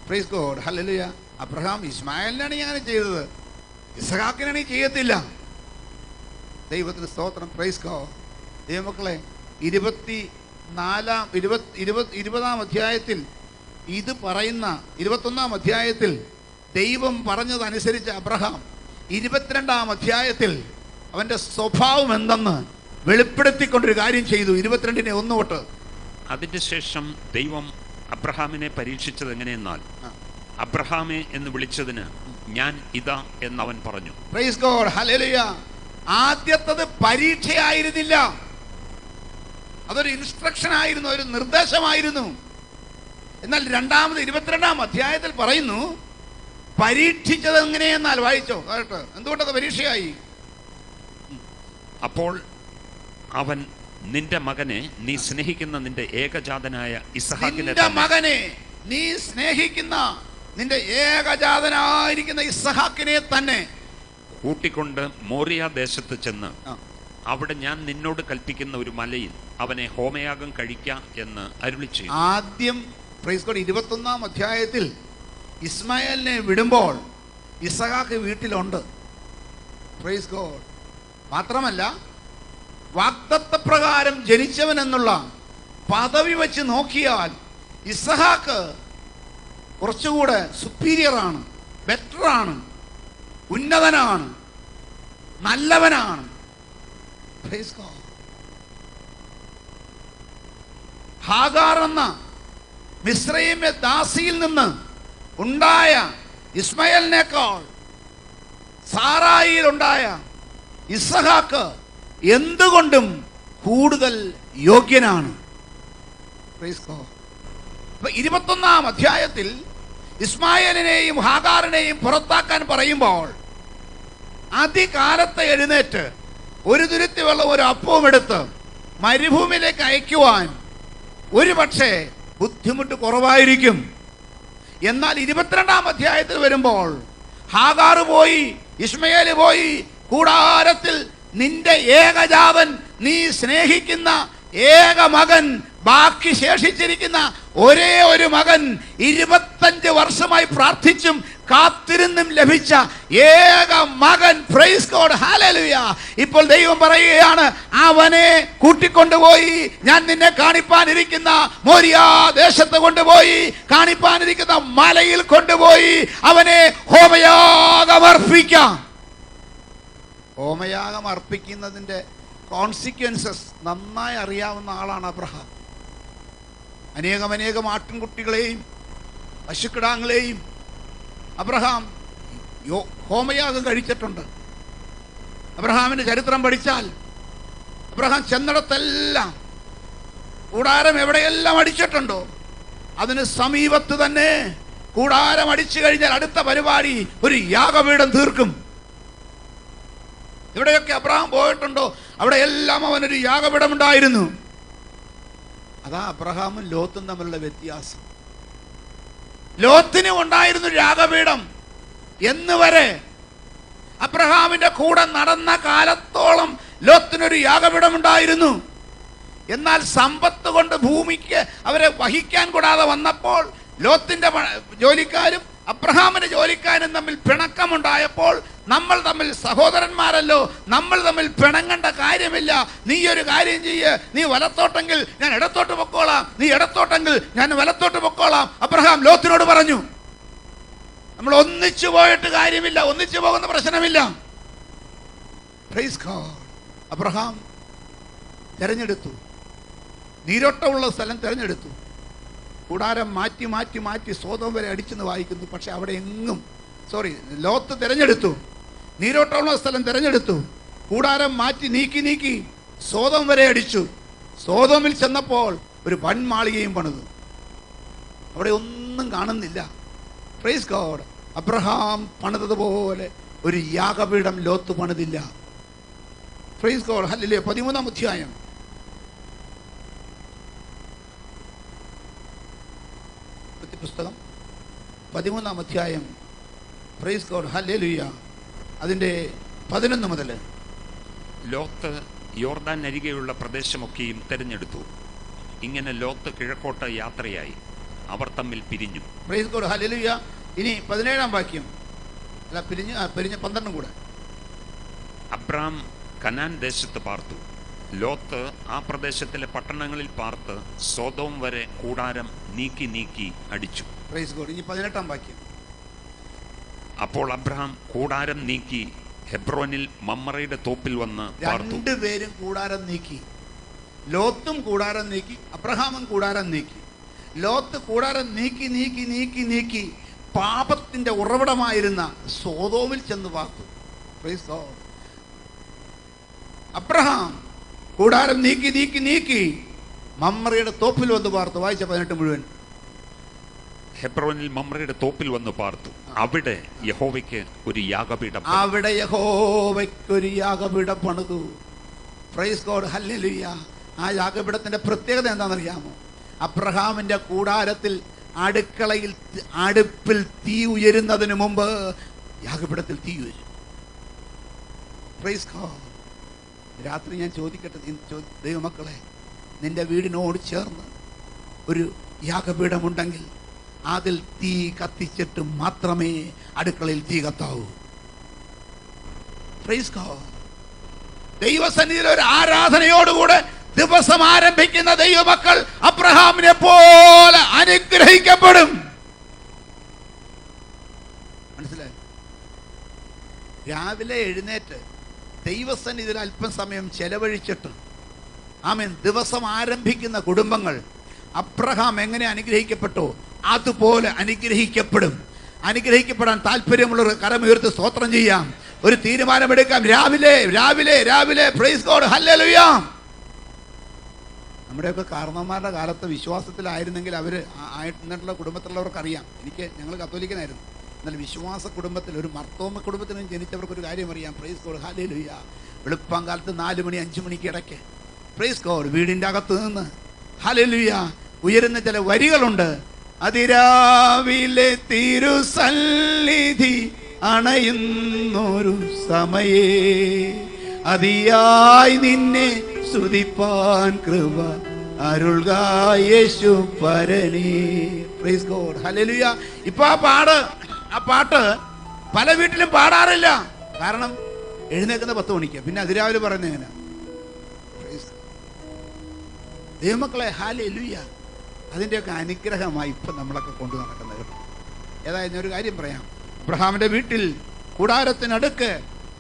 പ്രൈസ് ഗോഡ്, ഹല്ലേലൂയ, അബ്രഹാം ഇസ്മായിലിനാണ് ഞാൻ ചെയ്തത്, ഇസഹാക്കിനാണ് ചെയ്യത്തില്ല. ദൈവത്തിന് സ്തോത്രം. Praise God. ദൈവമക്കളെ, 20-ാം അധ്യായത്തിൽ ഇത് പറയുന്ന 21-ാം അധ്യായത്തിൽ ദൈവം പറഞ്ഞതനുസരിച്ച് അബ്രഹാം 22-ാം അധ്യായത്തിൽ അവന്റെ സ്വഭാവം എന്തെന്ന് വെളിപ്പെടുത്തിക്കൊണ്ടൊരു കാര്യം ചെയ്തു. 22-1 തൊട്ട്. അതിന്റെ ശേഷം ദൈവം അബ്രഹാമിനെ പരീക്ഷിച്ചത് എങ്ങനെയെന്നാൽ, അബ്രഹാമെ എന്ന് വിളിച്ചതിന് ഞാൻ ഇതാ എന്നവൻ പറഞ്ഞു. Praise God, hallelujah. ആദ്യത്തത് പരീക്ഷയായിരുന്നില്ല, അതൊരു ഇൻസ്ട്രക്ഷൻ ആയിരുന്നു, ഒരു നിർദ്ദേശമായിരുന്നു. എന്നാൽ രണ്ടാമത് 22-ാം അധ്യായത്തിൽ പറയുന്നു പരീക്ഷിച്ചത് എങ്ങനെയെന്നാൽ. വായിച്ചോ കേട്ടോ, എന്തുകൊണ്ടത് പരീക്ഷയായി? അപ്പോൾ അവൻ നിന്റെ മകനെ നീ സ്നേഹിക്കുന്ന നിന്റെ ഏകജാതനായ ഇസ്ഹാക്കിനെ, മകനെ നീ സ്നേഹിക്കുന്ന നിന്റെ ഏകജാതനായിരിക്കുന്ന ഇസ്ഹാക്കിനെ തന്നെ കൂട്ടിക്കൊണ്ട് മോറിയ ദേശത്ത് ചെന്ന് അവിടെ ഞാൻ നിന്നോട് കൽപ്പിക്കുന്ന ഒരു മലയിൽ അവനെ ഹോമയാഗം കഴിക്കാം എന്ന് അരുളിച്ചു. ആദ്യം പ്രൈസ് ഗോഡ് 21-ാം അധ്യായത്തിൽ ഇസ്മായേലിനെ വിടുമ്പോൾ ഇസഹാക്ക് വീട്ടിലുണ്ട്. Praise God. മാത്രമല്ല, വാഗ്ദത്തപ്രകാരം ജനിച്ചവൻ എന്നുള്ള പദവി വെച്ച് നോക്കിയാൽ ഇസഹാക്ക് കുറച്ചുകൂടെ സുപ്പീരിയറാണ്, ബെറ്ററാണ്, ഉന്നതനാണ്, നല്ലവനാണ്. Praise God. ഹാഗാർ എന്ന മിസ്രയീമ്യ ദാസിയിൽ നിന്ന് ഉണ്ടായ ഇസ്മായേലിനേക്കാൾ സാറായിൽ ഉണ്ടായ ഇസഹാക്ക് എന്തുകൊണ്ടും കൂടുതൽ യോഗ്യനാണ്. Praise God. 21-ാം അധ്യായത്തിൽ ഇസ്മായേലിനെയും ഹാഗാറിനെയും പുറത്താക്കാൻ പറയുമ്പോൾ അതികാലത്തെ എഴുന്നേറ്റ് ഒരു തുരുത്തി വെള്ളം ഒരു അപ്പവും എടുത്ത് മരുഭൂമിയിലേക്ക് അയക്കുവാൻ ഒരു പക്ഷേ ബുദ്ധിമുട്ട് കുറവായിരിക്കും. എന്നാൽ 22-ാം അധ്യായത്തിൽ വരുമ്പോൾ ഹാഗാർ പോയി, ഇസ്മായേൽ പോയി, കൂടാരത്തിൽ നിന്റെ ഏകജാതൻ, നീ സ്നേഹിക്കുന്ന ഏക മകൻ ബാക്കി ശേഷിച്ചിരിക്കുന്ന ഒരേ ഒരു മകൻ 25 വർഷമായി പ്രാർത്ഥിച്ചും കാത്തിരുന്നും ലഭിച്ച ഏക മകൻ. Price God, hallelujah. ഇപ്പോൾ ദൈവം പറയുകയാണ്, അവനെ കൂട്ടിക്കൊണ്ടുപോയി ഞാൻ നിന്നെ കാണിപ്പാനിരിക്കുന്ന മോരിയ ദേശത്ത് കൊണ്ടുപോയി, കാണിപ്പാനിരിക്കുന്ന മലയിൽ കൊണ്ടുപോയി അവനെ ഹോമയാഗം അർപ്പിക്കാം. ഹോമയാഗം അർപ്പിക്കുന്നതിൻ്റെ കോൺസിക്വൻസസ് നന്നായി അറിയാവുന്ന ആളാണ് അബ്രഹാം. അനേകം ആട്ടിൻകുട്ടികളെയും പശുക്കിടാങ്ങളെയും അബ്രഹാം ഹോമയാഗം കഴിച്ചിട്ടുണ്ട്. അബ്രഹാമിന്റെ ചരിത്രം പഠിച്ചാൽ അബ്രഹാം ചെന്നിടത്തെല്ലാം കൂടാരം എവിടെയെല്ലാം അടിച്ചിട്ടുണ്ടോ അതിന് സമീപത്ത് തന്നെ കൂടാരം അടിച്ചു കഴിഞ്ഞാൽ അടുത്ത പരിപാടി ഒരു യാഗപീഠം തീർക്കും. എവിടെയൊക്കെ അബ്രഹാം പോയിട്ടുണ്ടോ അവിടെയെല്ലാം അവനൊരു യാഗപീഠം ഉണ്ടായിരുന്നു. അതാ അബ്രഹാമും ലോത്തും തമ്മിലുള്ള വ്യത്യാസം. ലോത്തിനും ഉണ്ടായിരുന്നു യാഗപീഠം എന്ന് വരെ. അബ്രഹാമിന്റെ കൂടെ നടന്ന കാലത്തോളം ലോത്തിനൊരു യാഗപീഠം ഉണ്ടായിരുന്നു. എന്നാൽ സമ്പത്ത് കൊണ്ട് ഭൂമിക്ക് അവരെ വഹിക്കാൻ കൂടാതെ വന്നപ്പോൾ ലോത്തിന്റെ ജോലിക്കാരും അബ്രഹാമിന്റെ ജോലിക്കാരും തമ്മിൽ പിണക്കമുണ്ടായപ്പോൾ, നമ്മൾ തമ്മിൽ സഹോദരന്മാരല്ലോ, നമ്മൾ തമ്മിൽ പിണങ്ങേണ്ട കാര്യമില്ല, നീ ഒരു കാര്യം ചെയ്യ്, നീ വലത്തോട്ടെങ്കിൽ ഞാൻ ഇടത്തോട്ട് പൊക്കോളാം, നീ ഇടത്തോട്ടെങ്കിൽ ഞാൻ വലത്തോട്ട് പൊക്കോളാം, അബ്രഹാം ലോത്തിനോട് പറഞ്ഞു. നമ്മൾ ഒന്നിച്ചു പോയിട്ട് കാര്യമില്ല, ഒന്നിച്ചു പോകുന്ന പ്രശ്നമില്ല. Praise God. അബ്രഹാം തെരഞ്ഞെടുത്തു, നീരോട്ടമുള്ള സ്ഥലം തെരഞ്ഞെടുത്തു. കൂടാരം മാറ്റി മാറ്റി മാറ്റി സോദോം വരെ അടിച്ചെന്ന് വായിക്കുന്നു. പക്ഷെ അവിടെ എങ്ങും ലോത്ത് തിരഞ്ഞെടുത്തു, നീരോട്ടമുള്ള സ്ഥലം തിരഞ്ഞെടുത്തു, കൂടാരം മാറ്റി നീക്കി നീക്കി സോദോം വരെ അടിച്ചു. സോദോമിൽ ചെന്നപ്പോൾ ഒരു വൻമാളികയും പണിതു. അവിടെ ഒന്നും കാണുന്നില്ല. Praise God. അബ്രഹാം പണിതതുപോലെ ഒരു യാഗപീഠം ലോത്ത് പണിതില്ല. Praise God, hallelujah. 13-ാം അധ്യായം പുസ്തകം 13-ാം അധ്യായം. Praise God, hallelujah. അതിൻ്റെ 11 മുതൽ. ലോത്ത് യോർദാൻ അരികെയുള്ള പ്രദേശമൊക്കെയും തിരഞ്ഞെടുത്തു. ഇങ്ങനെ ലോത്ത് കിഴക്കോട്ട് യാത്രയായി. അവർ തമ്മിൽ പിരിഞ്ഞു. Price God, hallelujah. ഇനി 17-ാം വാക്യം. അല്ല, പിരിഞ്ഞ് 12 കൂടെ. അബ്രാം കനാൻ ദേശത്ത് പാർത്തു. ലോത്ത് ആ പ്രദേശത്തിലെ പട്ടണങ്ങളിൽ പാർത്ത് സോദോം വരെ കൂടാരം നീക്കി നീക്കി അടിച്ചു. Praise God. ഇനി 18-ാം വാക്യം. അപ്പോൾ അബ്രഹാം കൂടാരം നീക്കി ഹെബ്രോനിൽ മമ്രയുടെ തോപ്പിൽ വന്ന് പാർത്തു. രണ്ടുപേരും കൂടാരം നീക്കി. ലോത്തും കൂടാരം നീക്കി, അബ്രഹാമും കൂടാരം നീക്കി. ലോത്ത് കൂടാരം നീക്കി നീക്കി നീക്കി നീക്കി പാപത്തിന്റെ ഉറവിടമായിരുന്ന സോദോമിൽ ചെന്ന് പാർത്തു. Praise God. അബ്രഹാം കൂടാരം നീക്കി നീക്കി നീക്കി മമ്രയുടെ തോപ്പിൽ വന്ന് പാർത്തു. വായിച്ച 18 മുഴുവൻ. ഹെബ്രോനിൽ മമ്രയുടെ തോപ്പിൽ വന്ന് പാർത്തു. അവിടെ യഹോവയ്ക്ക് ഒരു യാഗപീഠം പണിതു. Price God, hallelujah. ആ യാഗപീഠത്തിന്റെ പ്രത്യേകത എന്താണെന്നറിയാമോ? അബ്രഹാമിന്റെ കൂടാരത്തിൽ അടുപ്പിൽ തീ ഉയരുന്നതിന് മുമ്പ് യാഗപീഠത്തിൽ തീ ഉയരും. Praise God. രാത്രി ഞാൻ ചോദിക്കട്ടെ ദൈവമക്കളെ, നിന്റെ വീടിനോട് ചേർന്ന് ഒരു യാഗപീഠമുണ്ടെങ്കിൽ അതിൽ തീ കത്തിച്ചിട്ട് മാത്രമേ അടുക്കളയിൽ തീ കത്താവൂ. Praise God. ദൈവസന്നിധിയിൽ ഒരു ആരാധനയോടുകൂടെ ദിവസം ആരംഭിക്കുന്ന ദൈവമക്കൾ അബ്രഹാമിനെ പോലെ അനുഗ്രഹിക്കപ്പെടും. മനസ്സിലായി? രാവിലെ എഴുന്നേറ്റ് ദൈവസന്നിധിയിൽ അല്പം സമയം ചെലവഴിച്ചിട്ട് ആമേൻ ദിവസം ആരംഭിക്കുന്ന കുടുംബങ്ങൾ അബ്രഹാം എങ്ങനെ അനുഗ്രഹിക്കപ്പെട്ടോ അതുപോലെ അനുഗ്രഹിക്കപ്പെടും. അനുഗ്രഹിക്കപ്പെടാൻ താല്പര്യമുള്ളവർ കരമുയർത്തി സ്തോത്രം ചെയ്യാം. ഒരു തീരുമാനമെടുക്കാം. രാവിലെ രാവിലെ രാവിലെ പ്രൈസ് ഗോഡ്, ഹല്ലേലൂയ. നമ്മുടെയൊക്കെ കാരണവന്മാരുടെ കാലത്ത് വിശ്വാസത്തിലായിരുന്നെങ്കിൽ അവർ ആയിട്ടുള്ള കുടുംബത്തിലുള്ളവർക്ക് അറിയാം. ഞങ്ങൾ കത്തോലിക്കനായിരുന്നു. എന്നാൽ വിശ്വാസ കുടുംബത്തിൽ, ഒരു മർത്തോമ കുടുംബത്തിനും ജനിച്ചവർക്കൊരു കാര്യം അറിയാം. Price God, hallelujah. വെളുപ്പം കാലത്ത് 4 മണി 5 മണിക്ക് ഇടയ്ക്ക് പ്രൈസ് ഗോഡ് വീടിൻ്റെ അകത്ത് നിന്ന് ഹല്ലേലൂയ ഉയരുന്ന ചില വരികളുണ്ട്. അതിരാവിലെ തിരുസന്നിധി അണയുന്നൊരു സമയേ അതിയായി നിന്നെ സ്തുതിപ്പാൻ കൃപ അരുൾക യേശു പരനേ. Praise God, hallelujah. ഇപ്പൊ ആ പാട്ട് പല വീട്ടിലും പാടാറില്ല. കാരണം എഴുന്നേൽക്കുന്ന 10 മണിക്ക്, പിന്നെ അതിരാവിലെ പറയുന്നത് എങ്ങനെ? ദൈവമക്കളെ, ഹല്ലേലൂയ. അതിൻ്റെയൊക്കെ അനുഗ്രഹമായി ഇപ്പം നമ്മളൊക്കെ കൊണ്ടു നടക്കുന്നത് കേട്ടോ. ഏതായാലും ഒരു കാര്യം പറയാം. അബ്രഹാമിന്റെ വീട്ടിൽ കൂടാരത്തിനടുക്ക്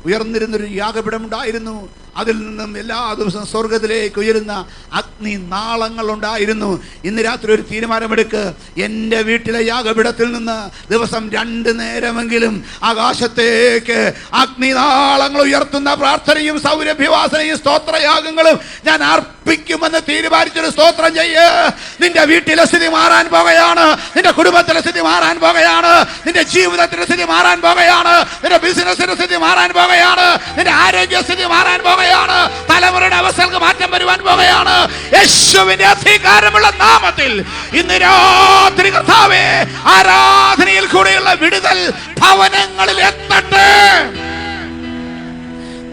ഉയർന്നിരുന്നൊരു യാഗപീഠമുണ്ടായിരുന്നു. അതിൽ നിന്നും എല്ലാ ദിവസവും സ്വർഗത്തിലേക്ക് ഉയരുന്ന അഗ്നി നാളങ്ങൾ ഉണ്ടായിരുന്നു. ഇന്ന് രാത്രി ഒരു തീരുമാനമെടുക്ക്. എൻ്റെ വീട്ടിലെ യാഗപീഠത്തിൽ നിന്ന് ദിവസം 2 നേരമെങ്കിലും ആകാശത്തേക്ക് അഗ്നിനാളങ്ങൾ ഉയർത്തുന്ന പ്രാർത്ഥനയും സൗരഭ്യവാസനയും സ്തോത്രയാഗങ്ങളും ഞാൻ അർപ്പിക്കുമെന്ന് തീരുമാനിച്ചൊരു സ്തോത്രം ചെയ്യ്. നിന്റെ വീട്ടിലെ സ്ഥിതി മാറാൻ പോകുകയാണ്. നിന്റെ കുടുംബത്തിലെ സ്ഥിതി മാറാൻ പോകുകയാണ്. നിന്റെ ജീവിതത്തിന്റെ സ്ഥിതി മാറാൻ പോകുകയാണ്. നിന്റെ ബിസിനസിന്റെ സ്ഥിതി മാറാൻ പോകുകയാണ്. നിന്റെ ആരോഗ്യസ്ഥിതി മാറാൻ പോകുകയാണ്. തലമുറയുടെ അവസ്ഥകൾക്ക് മാറ്റം വരുവാൻ പോകുകയാണ്. യേശുവിന്റെ അധികാരമുള്ള നാമത്തിൽ ഇന്ന് രാത്രി കർത്താവേ, ആരാധനയിൽ കൂടെയുള്ള വിടുതൽ ഭവനങ്ങളിൽ എത്തട്ടെ.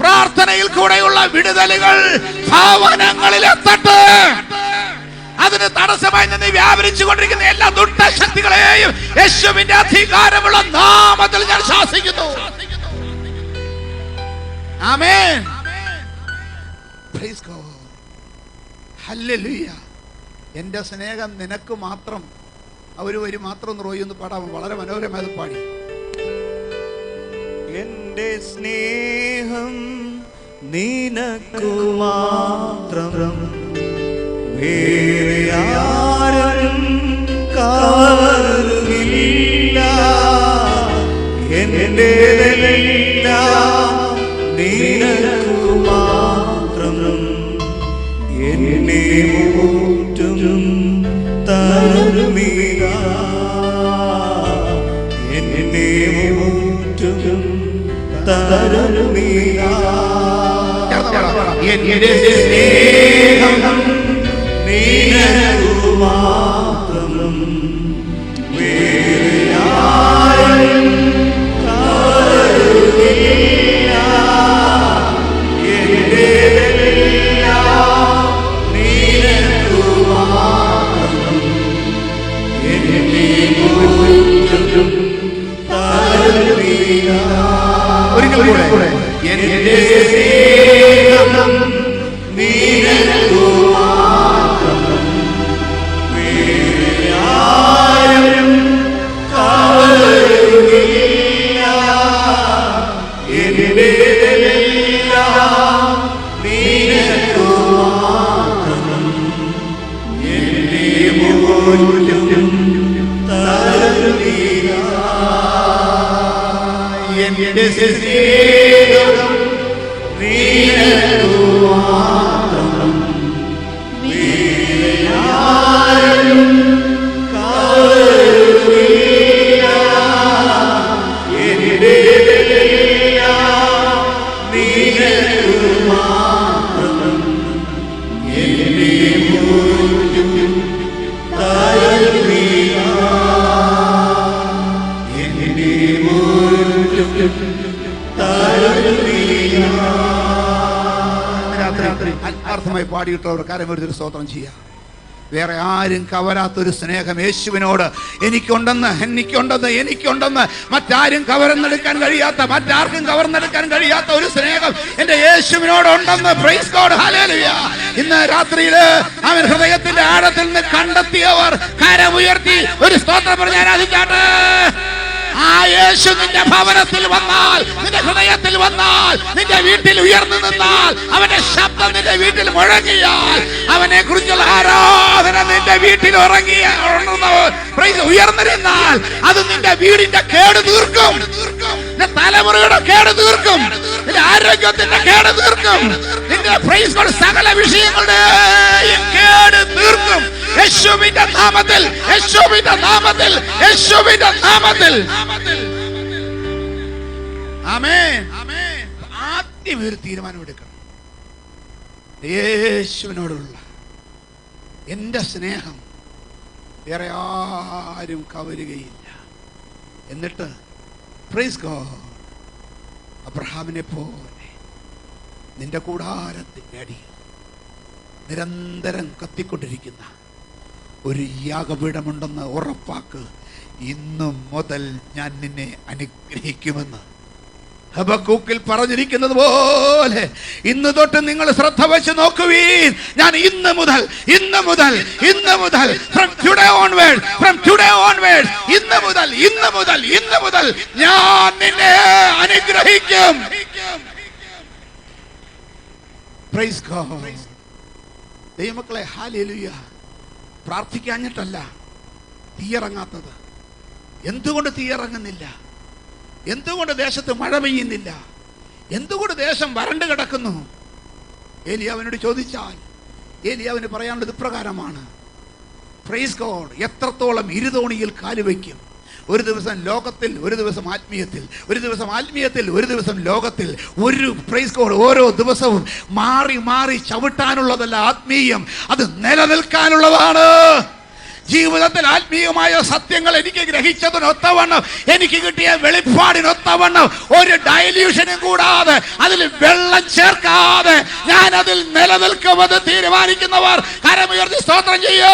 പ്രാർത്ഥനയിൽ കൂടെയുള്ള വിടുതലുകൾ ഭവനങ്ങളിൽ എത്തട്ടെ. അതിന് തടസ്സമായി നിന്ന് വ്യാപരിച്ചു കൊണ്ടിരിക്കുന്ന എല്ലാ ദുഷ്ടശക്തികളെയും യേശുവിന്റെ അധികാരമുള്ള നാമത്തിൽ ഞാൻ ശാസിക്കുന്നു. ആമേൻ. Praise God, hallelujah. എൻ്റെ സ്നേഹം നിനക്ക് മാത്രം. ഒരു വരി മാത്രം ഒന്ന് റോയി ഒന്ന് പാടാം. വളരെ മനോഹരമായി പാടി. എൻ്റെ സ്നേഹം നിനക്കു മാത്രം, വേറെ ആരും കവരുന്നില്ല. എന്റേതെല്ലാം നിനക്കു മാത്രം, എന്നെ മുറ്റും തരുമീക, എന്നെ മുറ്റും തരുമീക. എൻ്റെ സ്നേഹം നിനക്കു മാത്രം, വേറെ ആരും കവരുന്നില്ല. എന്റേതെല്ലാം നിനക്കു മാത്രം, എന്നെ മുറ്റും തരുമീക. ഒരിക്കൽ കൂടെ. എൻ്റെ സ്നേഹം നിനക്കു മാത്രം, വേറെ ആരും കവരുന്നില്ല. എന്റേതെല്ലാം നിനക്കു മാത്രം, എന്നെ മുറ്റും തരുമീക. എൻ്റെ സ്നേഹം നിനക്കു മാത്രം, വേറെ ആരും കവരുന്നില്ല. എന്റേതെല്ലാം നിനക്കു മാത്രം, എന്നെ മുറ്റും തരുമീക, എന്നെ മുറ്റും തരുമീക. രാത്രി ആത്മാർത്ഥമായി പാടിയിട്ടുള്ളവർ കരമൊരു സ്തോത്രം ചെയ്യാം. വേറെ ആരും കവരാത്തൊരു സ്നേഹം യേശുവിനോട് എനിക്കുണ്ടെന്ന് മറ്റാരും കവർന്നെടുക്കാൻ കഴിയാത്ത, മറ്റാർക്കും കവർന്നെടുക്കാൻ കഴിയാത്ത ഒരു സ്നേഹം എൻ്റെ യേശുവിനോട് ഉണ്ടെന്ന്. Price God, hallelujah. ഇന്ന് രാത്രിയിൽ അവൻ ഹൃദയത്തിന്റെ ആഴത്തിൽ നിന്ന് കണ്ടെത്തിയവർ കരമുയർത്തി ഒരു സ്തോത്രം പറഞ്ഞ് ആരാധിച്ചാട്ടെ. ആ യേശു നിന്റെ ഭവനത്തിൽ വന്നാൽ, നിന്റെ ഹൃദയത്തിൽ വന്നാൽ, നിന്റെ വീട്ടിൽ ഉയർന്നു നിന്നാൽ, അവന്റെ ശബ്ദം നിന്റെ വീട്ടിൽ മുഴങ്ങിയാൽ, അവനെ കുറിച്ചുള്ള ആരാധന നിന്റെ വീട്ടിൽ ഉയർന്നിരുന്നാൽ, അത് നിന്റെ വീടിന്റെ കേട് തീർക്കും, നിന്റെ തലമുറയുടെ കേട് തീർക്കും, നിന്റെ ആരോഗ്യത്തിന്റെ കേട് തീർക്കും, നിന്റെ സകല വിഷയങ്ങളുടെയും കേട് തീർക്കും. യേശുവിന്റെ നാമത്തിൽ, യേശുവിന്റെ നാമത്തിൽ, യേശുവിന്റെ നാമത്തിൽ. ആമേൻ. ആദ്യം ഒരു തീരുമാനമെടുക്കണം. യേശുവിനോടുള്ള എൻ്റെ സ്നേഹം വേറെ ആരും കവരുകയില്ല. എന്നിട്ട് പ്രൈസ് ഗോഡ്, അബ്രഹാമിനെ പോലെ നിന്റെ കൂടാരത്തിന്റെ അടിയിൽ നിരന്തരം കത്തിക്കൊണ്ടിരിക്കുന്ന ഒരു യാഗപീഠമുണ്ടെന്ന് ഉറപ്പാക്ക്. ഇന്നു മുതൽ ഞാൻ നിന്നെ അനുഗ്രഹിക്കുമെന്ന് ഹബക്കൂക്കിൽ പറഞ്ഞിരിക്കുന്നത് പോലെ ഇന്ന് തൊട്ട് നിങ്ങൾ ശ്രദ്ധ വെച്ച് നോക്കുവീൻ. ഞാൻ ഇന്ന് മുതൽ from today onwards ഇന്ന് മുതൽ ഞാൻ നിന്നെ അനുഗ്രഹിക്കും. Praise God. ദൈവമക്കളെ, ഹല്ലേലൂയ. പ്രാർത്ഥിക്കാഞ്ഞിട്ടല്ല തീയിറങ്ങാത്തത്. എന്തുകൊണ്ട് തീയിറങ്ങുന്നില്ല? എന്തുകൊണ്ട് ദേശത്ത് മഴ പെയ്യുന്നില്ല? എന്തുകൊണ്ട് ദേശം വരണ്ട് കിടക്കുന്നു? ഏലിയാവിനോട് ചോദിച്ചാൽ ഏലിയാവിന് പറയാനുള്ളത് ഇപ്രകാരമാണ്. Praise God. എത്രത്തോളം ഇരുതോണിയിൽ കാലുവയ്ക്കും? ഒരു ദിവസം ലോകത്തിൽ, ഒരു ദിവസം ആത്മീയത്തിൽ, ഒരു ദിവസം ആത്മീയത്തിൽ, ഒരു ദിവസം ലോകത്തിൽ. ഒരു പ്രൈസ് ഗോഡ്, ഓരോ ദിവസവും മാറി മാറി ചവിട്ടാനുള്ളതല്ല ആത്മീയം, അത് നിലനിൽക്കാനുള്ളതാണ്. ജീവിതത്തിൽ ആത്മീയമായ സത്യങ്ങൾ എനിക്ക് ഗ്രഹിച്ചതിനൊത്തവണ്ണം, എനിക്ക് കിട്ടിയ വെളിപ്പാടിനൊത്തവണ്ണം ഒരു ഡയല്യൂഷനും കൂടാതെ, അതിൽ വെള്ളം ചേർക്കാതെ ഞാൻ അതിൽ നിലനിൽക്കുമെന്ന് തീരുമാനിക്കുന്നവർ കരമുയർത്തി സ്തോത്രം ചെയ്യുക.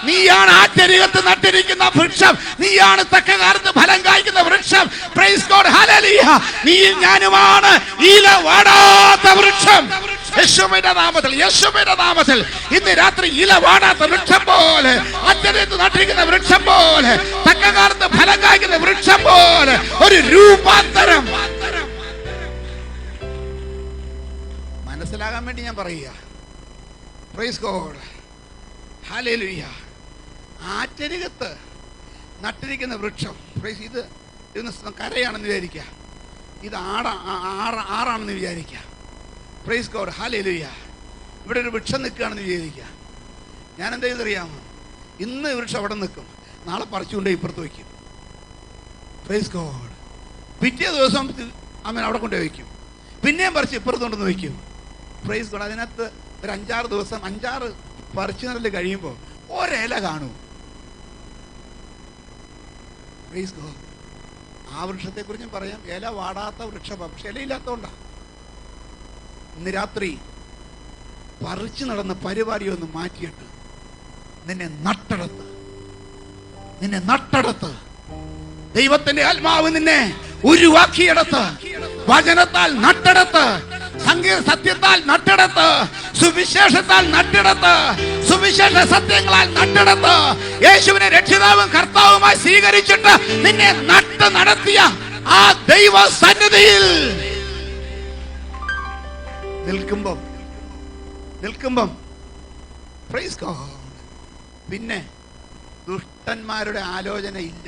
നീയാണ് ആറ്റരികത്ത് നട്ടിരിക്കുന്ന വൃക്ഷം, നീയാണ് തക്കകാലത്ത് ഫലം കായ്ക്കുന്ന വൃക്ഷം. Price God, hallelujah. നീയും ഞാനുമാണ് ഇല വാടാത്ത വൃക്ഷം. യേശുവിന്റെ നാമത്തിൽ ഇന്ന് രാത്രി ഇല വാടാത്ത വൃക്ഷം പോലെ, അറ്റത്ത് നട്ടിരിക്കുന്ന വൃക്ഷം പോലെ, തക്കകാലത്ത് ഫലം കായ്ക്കുന്ന വൃക്ഷം പോലെ ഒരു രൂപാന്തരം മനസ്സിലാകാൻ വേണ്ടി ഞാൻ പറയുക. Praise God, hallelujah. ആറ്റരികത്ത് നട്ടിരിക്കുന്ന വൃക്ഷം, പ്രൈസ്, ഇത് കരയാണെന്ന് വിചാരിക്കുക, ഇത് ആറാണെന്ന് വിചാരിക്കുക. Praise God, hallelujah. ഇവിടെ ഒരു വൃക്ഷം നിൽക്കുകയാണെന്ന് വിചാരിക്കുക. ഞാൻ എന്താ ചെയ്തറിയാമോ? ഇന്ന് വൃക്ഷം അവിടെ നിൽക്കും, നാളെ പറിച്ചുകൊണ്ട് ഇപ്പുറത്ത് വയ്ക്കും. Praise God. പിറ്റേ ദിവസം അവൻ അവിടെ കൊണ്ട് വയ്ക്കും, പിന്നെയും പറിച്ച് ഇപ്പുറത്ത് കൊണ്ടുവന്ന് വയ്ക്കും. Praise God. അതിനകത്ത് ഒരു 5-6 ദിവസം, 5-6 പറിച്ചു നടൽ കഴിയുമ്പോൾ ഒരില കാണൂ. Praise God. ആ വൃക്ഷത്തെക്കുറിച്ചും പറയാം. ഇല വാടാത്ത വൃക്ഷമാണ്, പക്ഷെ ഇലയില്ലാത്തതുകൊണ്ടാണ്. ഇന്ന് രാത്രി പറിച്ചു നടന്ന പരിപാടി ഒന്ന് മാറ്റിയിട്ട് നിന്നെ നട്ടെടുത്ത് ദൈവത്തിന്റെ ആത്മാവ് നിന്നെ ഉരുവാക്കിയെടുത്ത്, വചനത്താൽ നട്ടെടുത്ത്, സത്യത്താൽ നട്ടെടുത്ത്, സുവിശേഷത്താൽ നട്ടെടുത്ത്, സുവിശേഷ സത്യങ്ങളാൽ നട്ടെടുത്ത്, യേശുവിനെ രക്ഷിതാവും കർത്താവുമായി സ്വീകരിച്ചിട്ട് നിന്നെ നട്ട് നടത്തിയ ആ ദൈവ സന്നിധിയിൽ നിൽക്കുമ്പം പ്രൈസ് ഗോഡ്, പിന്നെ ദുഷ്ടന്മാരുടെ ആലോചന ഇല്ല,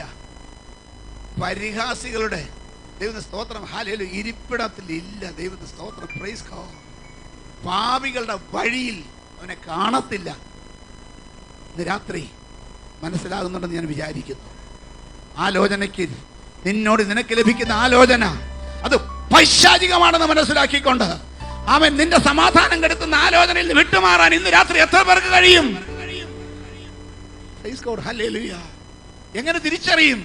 പരിഹാസികളുടെ ദൈവത്തിന്റെ സ്തോത്രം ഹല്ലേലൂയ ഇരിപ്പിടത്തിൽ ഇല്ല. ദൈവത്തിന്റെ സ്തോത്രം, പ്രൈസ് ഗോഡ്. പാപികളുടെ വഴിയിൽ അവനെ കാണത്തില്ല. ഇന്ന് രാത്രി മനസ്സിലാകുന്നുണ്ടെന്ന് ഞാൻ വിചാരിക്കുന്നു. ആലോചനയ്ക്ക് നിനക്ക് ലഭിക്കുന്ന ആലോചന അത് പൈശാചികമാണെന്ന് മനസ്സിലാക്കിക്കൊണ്ട് അവൻ നിന്റെ സമാധാനം കെടുത്തുന്ന ആലോചനയിൽ വിട്ടുമാറാൻ ഇന്ന് രാത്രി എത്ര പേർക്ക് കഴിയും? Price God, hallelujah. എങ്ങനെ തിരിച്ചറിയും?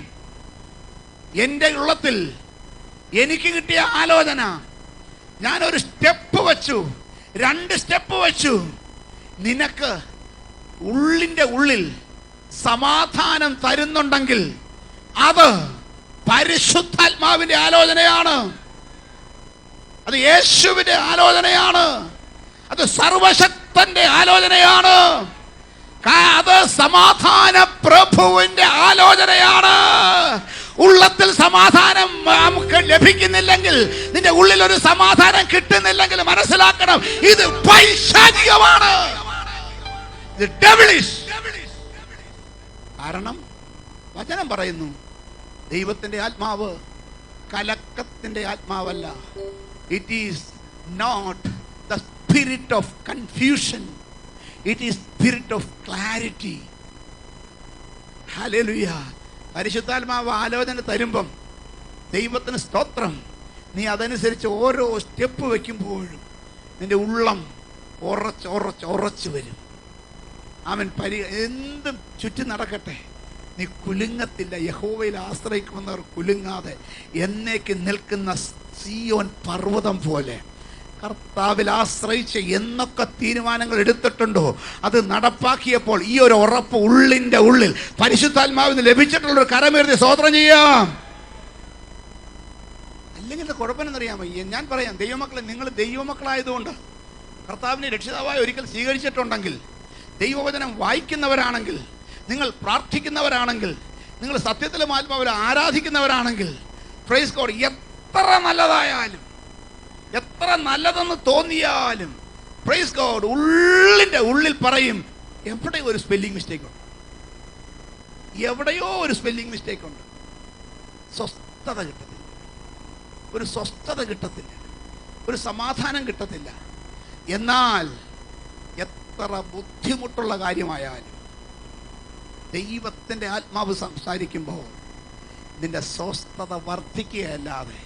എൻ്റെ ഉള്ളത്തിൽ എനിക്ക് കിട്ടിയ ആലോചന, ഞാനൊരു സ്റ്റെപ്പ് വെച്ചു, 2 സ്റ്റെപ്പ് വെച്ചു. നിനക്ക് ഉള്ളിൻ്റെ ഉള്ളിൽ സമാധാനം തരുന്നുണ്ടെങ്കിൽ അത് പരിശുദ്ധാത്മാവിന്റെ ആലോചനയാണ്, അത് യേശുവിന്റെ ആലോചനയാണ്, അത് സർവശക്തന്റെ ആലോചനയാണ്, അത് സമാധാന പ്രഭുവിന്റെ ആലോചനയാണ്. ഉള്ളത്തിൽ സമാധാനം നമുക്ക് ലഭിക്കുന്നില്ലെങ്കിൽ, നിന്റെ ഉള്ളിൽ ഒരു സമാധാനം കിട്ടുന്നില്ലെങ്കിൽ മനസ്സിലാക്കണം, ഇത് പൈശാചികമാണ്, ഇത് ഡെവിളിഷ്. കാരണം വചനം പറയുന്നു, ദൈവത്തിന്റെ ആത്മാവ് കലക്കത്തിന്റെ ആത്മാവല്ല. It is not the spirit of confusion, it is spirit of clarity. Hallelujah. പരിശുദ്ധാത്മാവ് ആലോചന തരുമ്പം ദൈവത്തിന് സ്തോത്രം, നീ അതനുസരിച്ച് ഓരോ സ്റ്റെപ്പ് വയ്ക്കുമ്പോഴും നിന്റെ ഉള്ളം ഉറച്ചു വരും. അവൻ എന്തും ചുറ്റി നടക്കട്ടെ, നീ കുലുങ്ങത്തില്ല. യഹോവയിൽ ആശ്രയിക്കുന്നവർ കുലുങ്ങാതെ എന്നേക്ക് നിൽക്കുന്ന സിയോൻ പർവ്വതം പോലെ കർത്താവിൽ ആശ്രയിച്ച് എന്നൊക്കെ തീരുമാനങ്ങൾ എടുത്തിട്ടുണ്ടോ അത് നടപ്പാക്കിയപ്പോൾ ഈ ഒരു ഉറപ്പ് ഉള്ളിൻ്റെ ഉള്ളിൽ പരിശുദ്ധാത്മാവിന് ലഭിച്ചിട്ടുള്ളൊരു കരമേറി സ്തോത്രം ചെയ്യാം. അല്ലെങ്കിൽ കുഴപ്പമെന്നറിയാമോ? ഞാൻ പറയാം, ദൈവമക്കളെ, നിങ്ങൾ ദൈവമക്കളായതുകൊണ്ട് കർത്താവിനെ രക്ഷിതാവായി ഒരിക്കൽ സ്വീകരിച്ചിട്ടുണ്ടെങ്കിൽ, ദൈവവചനം വായിക്കുന്നവരാണെങ്കിൽ, നിങ്ങൾ പ്രാർത്ഥിക്കുന്നവരാണെങ്കിൽ, നിങ്ങൾ സത്യത്തിലും ആത്മാവിലും ആരാധിക്കുന്നവരാണെങ്കിൽ, പ്രൈസ് ഗോഡ്, എത്ര നല്ലതായാലും എത്ര നല്ലതെന്ന് തോന്നിയാലും പ്രൈസ് ഗോഡ് ഉള്ളിൻ്റെ ഉള്ളിൽ പറയും എവിടെയോ ഒരു സ്പെല്ലിംഗ് മിസ്റ്റേക്ക് ഉണ്ട്, എവിടെയോ ഒരു സ്പെല്ലിംഗ് മിസ്റ്റേക്ക് ഉണ്ട്. സ്വസ്ഥത കിട്ടത്തില്ല, ഒരു സ്വസ്ഥത കിട്ടത്തില്ല, ഒരു സമാധാനം കിട്ടത്തില്ല. എന്നാൽ എത്ര ബുദ്ധിമുട്ടുള്ള കാര്യമായാലും ദൈവത്തിൻ്റെ ആത്മാവ് സംസാരിക്കുമ്പോൾ നിന്റെ സ്വസ്ഥത വർദ്ധിക്കുകയല്ലാതെ,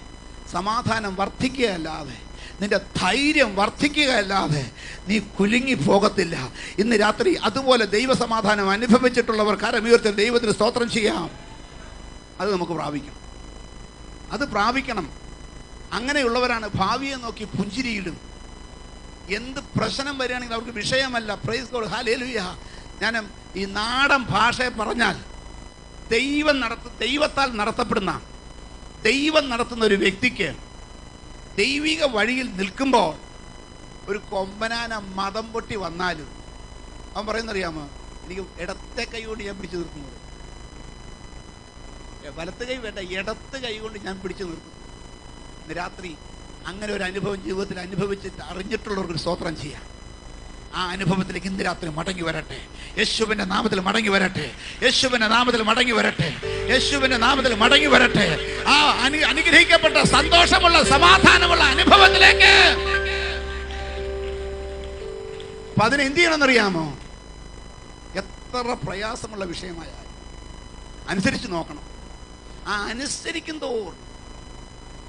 സമാധാനം വർദ്ധിക്കുകയല്ലാതെ, നിന്റെ ധൈര്യം വർദ്ധിക്കുകയല്ലാതെ നീ കുലുങ്ങി പോകത്തില്ല. ഇന്ന് രാത്രി അതുപോലെ ദൈവസമാധാനം അനുഭവിച്ചിട്ടുള്ളവർ കരമുയർത്തി ദൈവത്തിന് സ്തോത്രം ചെയ്യാം. അത് നമുക്ക് പ്രാപിക്കണം, അത് പ്രാപിക്കണം. അങ്ങനെയുള്ളവരാണ് ഭാവിയെ നോക്കി പുഞ്ചിരിയിടും. എന്ത് പ്രശ്നം വരികയാണെങ്കിൽ അവർക്ക് വിഷയമല്ല. Price God, hallelujah. ഞാൻ ഈ നാടൻ ഭാഷയെ പറഞ്ഞാൽ ദൈവത്താൽ നടത്തപ്പെടുന്ന, ദൈവം നടത്തുന്ന ഒരു വ്യക്തിക്ക് ദൈവിക വഴിയിൽ നിൽക്കുമ്പോൾ ഒരു കൊമ്പനാന മതം പൊട്ടി വന്നാലും അവൻ പറയുന്നറിയാമോ, എനിക്ക് ഇടത്തെ കൈ കൊണ്ട് ഞാൻ പിടിച്ചു നിർത്തുന്നത്, വലത്ത് കൈ വേണ്ട, ഇടത്ത് കൈ കൊണ്ട് ഞാൻ പിടിച്ചു നിർത്തും. ഇന്ന് രാത്രി അങ്ങനെ ഒരു അനുഭവം ജീവിതത്തിൽ അനുഭവിച്ചിട്ട് അറിഞ്ഞിട്ടുള്ളവർക്ക് സ്തോത്രം ചെയ്യാം. ആ അനുഭവത്തിലേക്ക് ഇന്ന് രാത്രി മടങ്ങി വരട്ടെ. യേശുവിന്റെ നാമത്തിൽ മടങ്ങി വരട്ടെ. യേശുവിന്റെ നാമത്തിൽ മടങ്ങി വരട്ടെ. യേശുവിന്റെ നാമത്തിൽ മടങ്ങി വരട്ടെ. ആ അനുഗ്രഹിക്കപ്പെട്ട സന്തോഷമുള്ള സമാധാനമുള്ള അനുഭവത്തിലേക്ക്. അപ്പൊ അതിന് എന്ത് ചെയ്യണമെന്നറിയാമോ? എത്ര പ്രയാസമുള്ള വിഷയമായാലും അനുസരിച്ച് നോക്കണം. ആ അനുസരിക്കും തോറും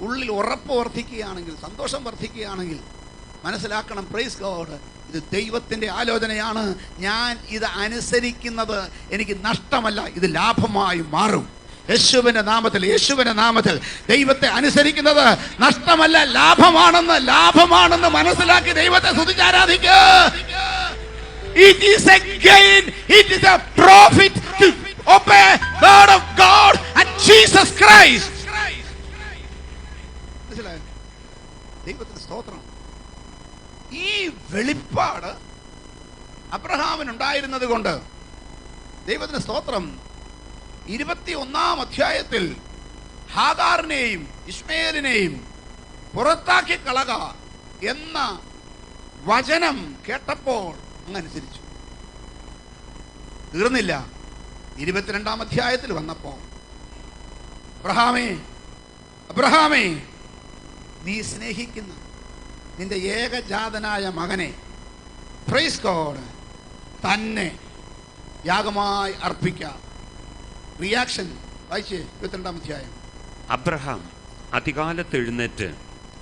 ഉള്ളിൽ ഉറപ്പ് വർദ്ധിക്കുകയാണെങ്കിൽ, സന്തോഷം വർദ്ധിക്കുകയാണെങ്കിൽ മനസ്സിലാക്കണം, പ്രൈസ് ഗോഡ്, ഇത് ദൈവത്തിൻ്റെ ആലോചനയാണ്. ഞാൻ ഇത് അനുസരിക്കുന്നത് എനിക്ക് നഷ്ടമല്ല, ഇത് ലാഭമായി മാറും. യേശുവിന്റെ നാമത്തിൽ, യേശുവിന്റെ നാമത്തിൽ ദൈവത്തെ അനുസരിക്കുന്നത് നഷ്ടമല്ല, ലാഭമാണെന്ന് മനസ്സിലാക്കി ദൈവത്തെ സ്തുതിച്ചാരാധിക്കുക. It is a gain, it is a profit to obey the word of God and Jesus Christ. ദൈവത്തിന് സ്തോത്രം. ഈ വെളിപ്പാട് അബ്രഹാമിനുണ്ടായിരുന്നത് കൊണ്ട് ദൈവത്തിന് സ്തോത്രം. 21-ാം അധ്യായത്തിൽ ഹാഗാറിനെയും ഇശ്മയേലിനെയും പുറത്താക്കി കളക എന്ന വചനം കേട്ടപ്പോൾ അങ്ങനുസരിച്ചു. തീർന്നില്ല. 22-ാം അധ്യായത്തിൽ വന്നപ്പോൾ അബ്രഹാമേ, നീ സ്നേഹിക്കുന്ന നിന്റെ ഏകജാതനായ മകനെ, പ്രൈസ് ഗോഡ്, തന്നെ യാഗമായി അർപ്പിക്കാം. റിയാക്ഷൻ വായിച്ചേ. 22-ാം അധ്യായം. അബ്രഹാം അതികാലത്ത് എഴുന്നേറ്റ്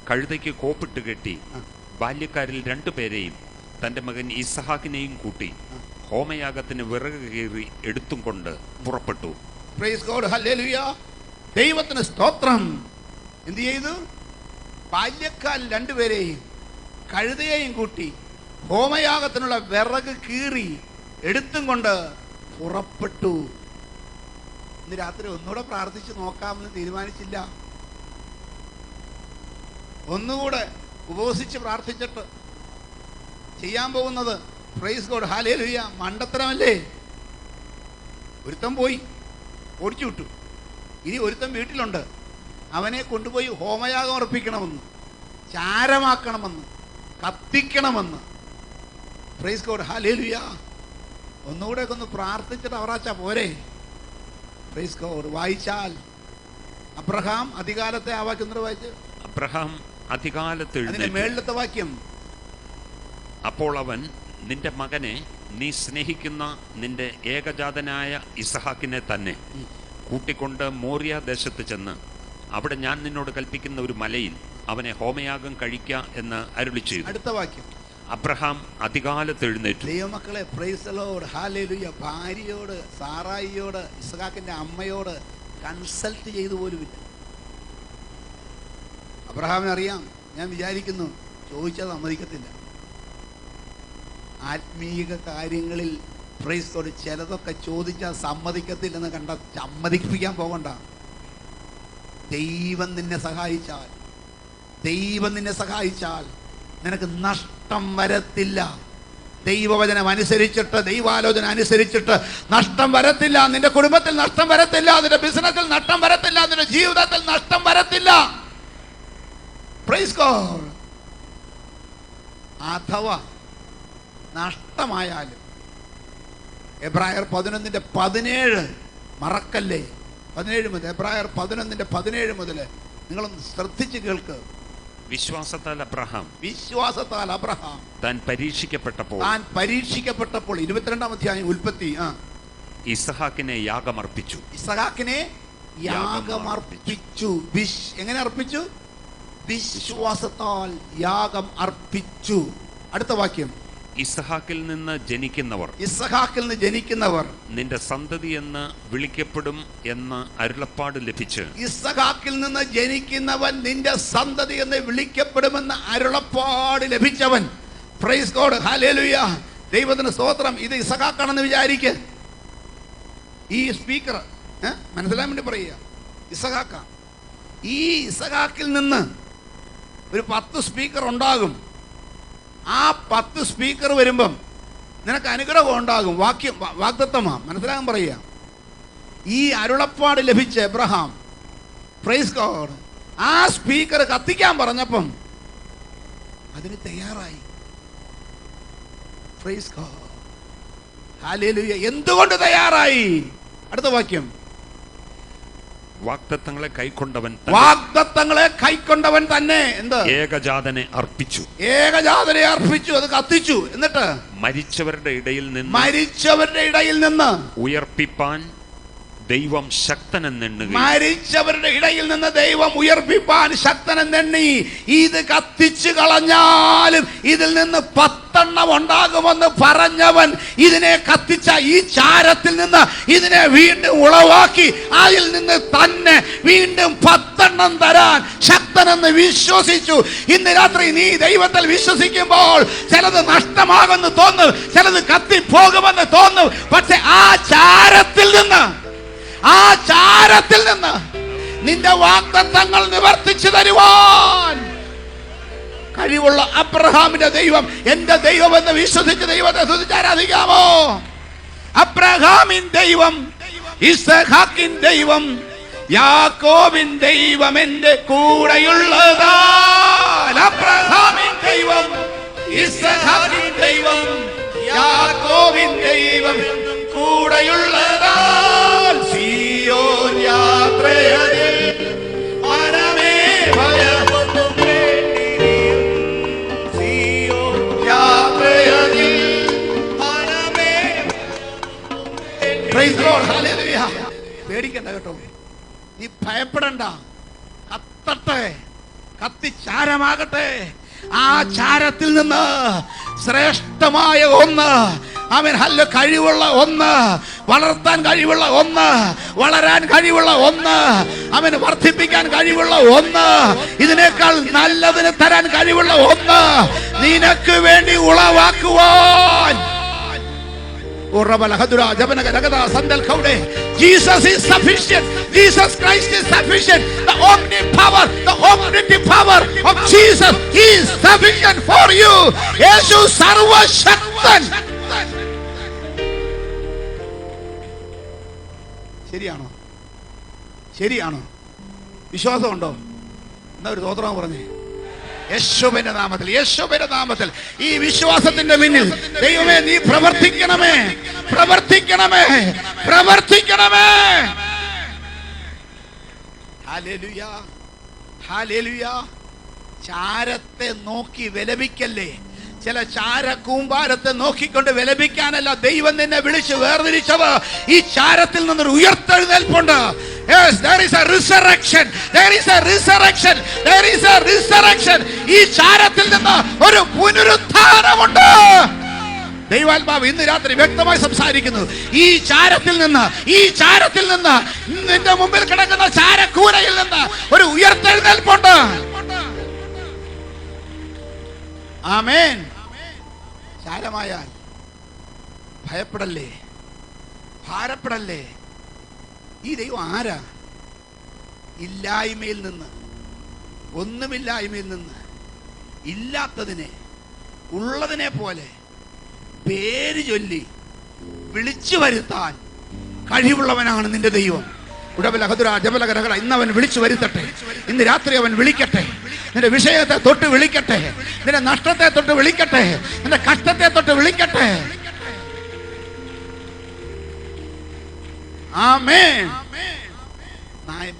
കഴുതയ്ക്ക് കോപ്പിട്ട് കെട്ടി ബാല്യക്കാരിൽ 2 പേരെയും തൻ്റെ മകൻ ഇസഹാക്കിനെയും കൂട്ടി ഹോമയാഗത്തിന് വിറക് കീറി എടുത്തും കൊണ്ട് പുറപ്പെട്ടു. Price God, hallelujah. ദൈവത്തിന് സ്തോത്രം. എന്ത് ചെയ്തു? ബാല്യക്കാരിൽ 2 പേരെയും കഴുതയെയും കൂട്ടി ഹോമയാഗത്തിനുള്ള വിറക് കീറി എടുത്തും കൊണ്ട് പുറപ്പെട്ടു. ഇന്ന് രാത്രി ഒന്നുകൂടെ പ്രാർത്ഥിച്ച് നോക്കാമെന്ന് തീരുമാനിച്ചില്ല. ഒന്നുകൂടെ ഉപവസിച്ച് പ്രാർത്ഥിച്ചിട്ട് ചെയ്യാൻ പോകുന്നത്, പ്രൈസ് ഗോഡ്, ഹല്ലേലൂയ, മണ്ടത്തരമല്ലേ? ഒരുത്തൻ പോയി ഓടിച്ചു വിട്ടു. ഇനി ഒരുത്തൻ വീട്ടിലുണ്ട്. അവനെ കൊണ്ടുപോയി ഹോമയാഗം അർപ്പിക്കണമെന്ന്, ചാരമാക്കണമെന്ന്, കത്തിക്കണമെന്ന്. Praise God, hallelujah. ഒന്നുകൂടെ ഒക്കെ ഒന്ന് പ്രാർത്ഥിച്ചിട്ട് അവറാച്ചാ പോരെ? Praise God. വായിച്ചാൽ അബ്രഹാം അതികാലത്തെ ആ വാക്യം വായിച്ച്. അബ്രഹാം അതികാലത്ത് അതിന്റെ മേളിലത്തെ വാക്യം. അപ്പോൾ അവൻ നിന്റെ മകനെ, നീ സ്നേഹിക്കുന്ന നിന്റെ ഏകജാതനായ ഇസഹാക്കിനെ തന്നെ കൂട്ടിക്കൊണ്ട് മോറിയ ദേശത്ത് ചെന്ന് അവിടെ ഞാൻ നിന്നോട് കൽപ്പിക്കുന്ന ഒരു മലയിൽ അവനെ ഹോമയാഗം കഴിക്ക എന്ന് അരുളി ചെയ്തു. അടുത്ത വാക്യം. അബ്രഹാം അതികാലത്ത് എഴുന്നേറ്റു. ദൈവമക്കളെ, പ്രൈസ് ദി ലോർഡ്, ഹല്ലേലൂയ. ഭാര്യയോട്, സാറായിയോട്, ഇസ്ഹാക്കിന്റെ അമ്മയോട് കൺസൾട്ട് ചെയ്തു പോലുമില്ല. അബ്രഹാമിന് അറിയാം, ഞാൻ വിചാരിക്കുന്നു ചോദിച്ചാൽ സമ്മതിക്കത്തില്ല. ആത്മീക കാര്യങ്ങളിൽ പ്രൈസ് ഗോഡ് ചിലതൊക്കെ ചോദിച്ചാൽ സമ്മതിക്കത്തില്ലെന്ന് കണ്ട സമ്മതിപ്പിക്കാൻ പോകണ്ട. ദൈവം നിന്നെ സഹായിച്ചാൽ നിനക്ക് നഷ്ടം വരത്തില്ല. ദൈവവചനം അനുസരിച്ചിട്ട്, ദൈവാലോചന അനുസരിച്ചിട്ട് നഷ്ടം വരത്തില്ല. നിന്റെ കുടുംബത്തിൽ നഷ്ടം വരത്തില്ല, നിന്റെ ബിസിനസ്സിൽ നഷ്ടം വരത്തില്ല, നിന്റെ ജീവിതത്തിൽ നഷ്ടം വരത്തില്ല. Praise God. അഥവാ നഷ്ടമായാലും എബ്രായർ 11:17 മറക്കല്ലേ. 17 മുതൽ, എബ്രായർ 11:17 മുതൽ നിങ്ങളൊന്ന് ശ്രദ്ധിച്ച് കേൾക്ക്. വിശ്വാസത്താൽ അബ്രഹാം താൻ പരീക്ഷിക്കപ്പെട്ടപ്പോൾ 22-ാം അധ്യായം ഉൽപ്പത്തി ഇസഹാക്കിനെ യാഗമർപ്പിച്ചു. എങ്ങനെ അർപ്പിച്ചു? വിശ്വാസത്താൽ യാഗം അർപ്പിച്ചു. അടുത്ത വാക്യം, ഇസഹാക്കിൽ നിന്ന് ജനിക്കുന്നവർ നിന്റെ സന്തതി എന്ന് വിളിക്കപ്പെടും എന്ന് അരുളപ്പാട് ലഭിച്ച്. ഇസഹാക്കിൽ നിന്ന് ജനിക്കുന്നവൻ നിന്റെ സന്തതി എന്ന് വിളിക്കപ്പെടുമെന്ന് അരുളപ്പാട് ലഭിച്ചവൻ. പ്രൈസ് ഗോഡ്, ഹല്ലേലൂയ, ദൈവത്തിന് സ്തോത്രം. ഇത് ഇസഹാക്കാണെന്ന് വിചാരിക്ക്. ഈ സ്പീക്കർ മനസ്സിലാൻ വേണ്ടി പറയുക, ഇസഹാക്ക. ഈ ഇസഹാക്കിൽ നിന്ന് ഒരു 10 സ്പീക്കർ ഉണ്ടാകും. ആ 10 സ്പീക്കർ വരുമ്പം നിനക്ക് അനുഗ്രഹം ഉണ്ടാകും. വാഗ്ദത്തമാ, മനസ്സിലാകാൻ പറയുക. ഈ അരുളപ്പാട് ലഭിച്ച എബ്രഹാം, പ്രൈസ് ഗോഡ്, ആ സ്പീക്കർ കത്തിക്കാൻ പറഞ്ഞപ്പം അതിന് തയ്യാറായി. Price God, hallelujah. എന്തുകൊണ്ട് തയ്യാറായി? അടുത്ത വാക്യം, വാഗ്ദത്തങ്ങളെ കൈക്കൊണ്ടവൻ തന്നെ എന്ത്? ഏകജാതനെ അർപ്പിച്ചു. അത് കത്തിച്ചു. എന്നിട്ട് മരിച്ചവരുടെ ഇടയിൽ നിന്ന് ഉയർപ്പിപ്പാൻ ദൈവം ശക്തനെന്നെണ്ണി. മരിച്ചവരുടെ ഇടയിൽ നിന്ന് ദൈവം ഉയർപ്പിപ്പാൻ ശക്തനെന്നെണ്ണി. ഇത് കത്തിച്ചു കളഞ്ഞാലും ഇതിൽ നിന്ന് 10 ഉണ്ടാകുമെന്ന് പറഞ്ഞവൻ ഇതിനെ കത്തിച്ച ഈ ചാരത്തിൽ നിന്ന് ഇതിനെ വീണ്ടും ഉളവാക്കി അതിൽ നിന്ന് തന്നെ വീണ്ടും 10 തരാൻ ശക്തനെന്ന് വിശ്വസിച്ചു. ഇന്ന് രാത്രി നീ ദൈവത്തിൽ വിശ്വസിക്കുമ്പോൾ ചിലത് നഷ്ടമാകുമെന്ന് തോന്നും, ചിലത് കത്തിപ്പോകുമെന്ന് തോന്നും. പക്ഷെ ആ ചാരത്തിൽ നിന്ന് നിന്റെ വാഗ്ദത്തങ്ങൾ നിവർത്തിച്ചു തരുവാൻ കഴിവുള്ള അബ്രഹാമിന്റെ ദൈവം എന്റെ ദൈവമെന്ന് വിശ്വസിച്ച് ദൈവത്തെ സ്തുതിച്ച് ആരാധിക്കാമോ? അബ്രഹാമിൻ ദൈവം, ഇസ്ഹാക്കിൻ ദൈവം, യാക്കോബിൻ ദൈവം എന്റെ കൂടെയുള്ളതാ. അബ്രഹാമിൻ ദൈവം, ഇസ്ഹാക്കിൻ ദൈവം, യാക്കോബിൻ ദൈവം കൂടെയുള്ളതാ. സിയോൻ യാത്രയതിൽ മനമേ ഭയമൊന്നും വേണ്ടിയില്ല. സിയോൻ യാത്രയതിൽ മനമേ. Praise Lord, hallelujah. പേടിക്കണ്ട കേട്ടോ, നീ ഭയപ്പെടണ്ട. കത്തട്ടെ, കത്തിച്ചാരമാകട്ടെ. ആ ചാരത്തിൽ നിന്ന് ശ്രേഷ്ഠമായ ഒന്ന്, അവൻ കഴിവുള്ള ഒന്ന്, വളർത്താൻ കഴിവുള്ള ഒന്ന്, വളരാൻ കഴിവുള്ള ഒന്ന്, അവന് വർദ്ധിപ്പിക്കാൻ കഴിവുള്ള ഒന്ന്, ഇതിനേക്കാൾ നല്ലതിന് തരാൻ കഴിവുള്ള ഒന്ന് നിനക്ക് വേണ്ടി ഉളവാക്കുവാൻ. Jesus is sufficient. Jesus Christ is sufficient. The omnipower, the omnipotent power of Jesus is sufficient for you. യേശു സർവശക്തൻ. ശരിയാണോ? വിശ്വാസമുണ്ടോ? എന്നാ ഒരു സ്തോത്രം പറഞ്ഞേ. യേശുവിന്റെ നാമത്തിൽ ഈ വിശ്വാസത്തിന്റെ പിന്നിൽ ദൈവമേ നീ പ്രവർത്തിക്കണമേ. Hallelujah, hallelujah. ചാരത്തെ നോക്കി വിലപിക്കല്ലേ. ചില ചാരക്കൂമ്പാരത്തെ നോക്കിക്കൊണ്ട് വിലപിക്കാനല്ല ദൈവം നിന്നെ വിളിച്ച് വേർതിരിച്ചത്. ഈ ചാരത്തിൽ നിന്നൊരു ഉയർത്തെഴുന്നേൽപ്പുണ്ട്. Yes, there is a resurrection. ഈ ചാരത്തിൽ നിന്ന് ഒരു പുനരുത്ഥാനമുണ്ട്. ദൈവാത്മാവ് ഇന്ന് രാത്രി വ്യക്തമായി സംസാരിക്കുന്നു. ഈ ചാരത്തിൽ നിന്ന് നിന്റെ മുമ്പിൽ കിടക്കുന്ന ചാരക്കൂരയിൽ നിന്ന് ഒരു ഉയർത്തെഴുന്നേൽപ്പുണ്ട്. ആമേൻ. ചാരമായാൽ ഭയപ്പെടല്ലേ, ഭാരപ്പെടല്ലേ. ഈ ദൈവം ആരാ? ഇല്ലായ്മയിൽ നിന്ന്, ഒന്നുമില്ലായ്മയിൽ നിന്ന് ഇല്ലാത്തതിനെ ഉള്ളതിനെ പോലെ പേര് ചൊല്ലി വിളിച്ചു വരുത്താൻ കഴിവുള്ളവനാണ് നിന്റെ ദൈവം. ഇന്ന് അവൻ വിളിച്ചു വരുത്തട്ടെ. ഇന്ന് രാത്രി അവൻ വിളിക്കട്ടെ. നിന്റെ വിഷയത്തെ തൊട്ട് വിളിക്കട്ടെ, നിന്റെ നഷ്ടത്തെ തൊട്ട് വിളിക്കട്ടെ, നിന്റെ കഷ്ടത്തെ തൊട്ട് വിളിക്കട്ടെ. ആമേൻ.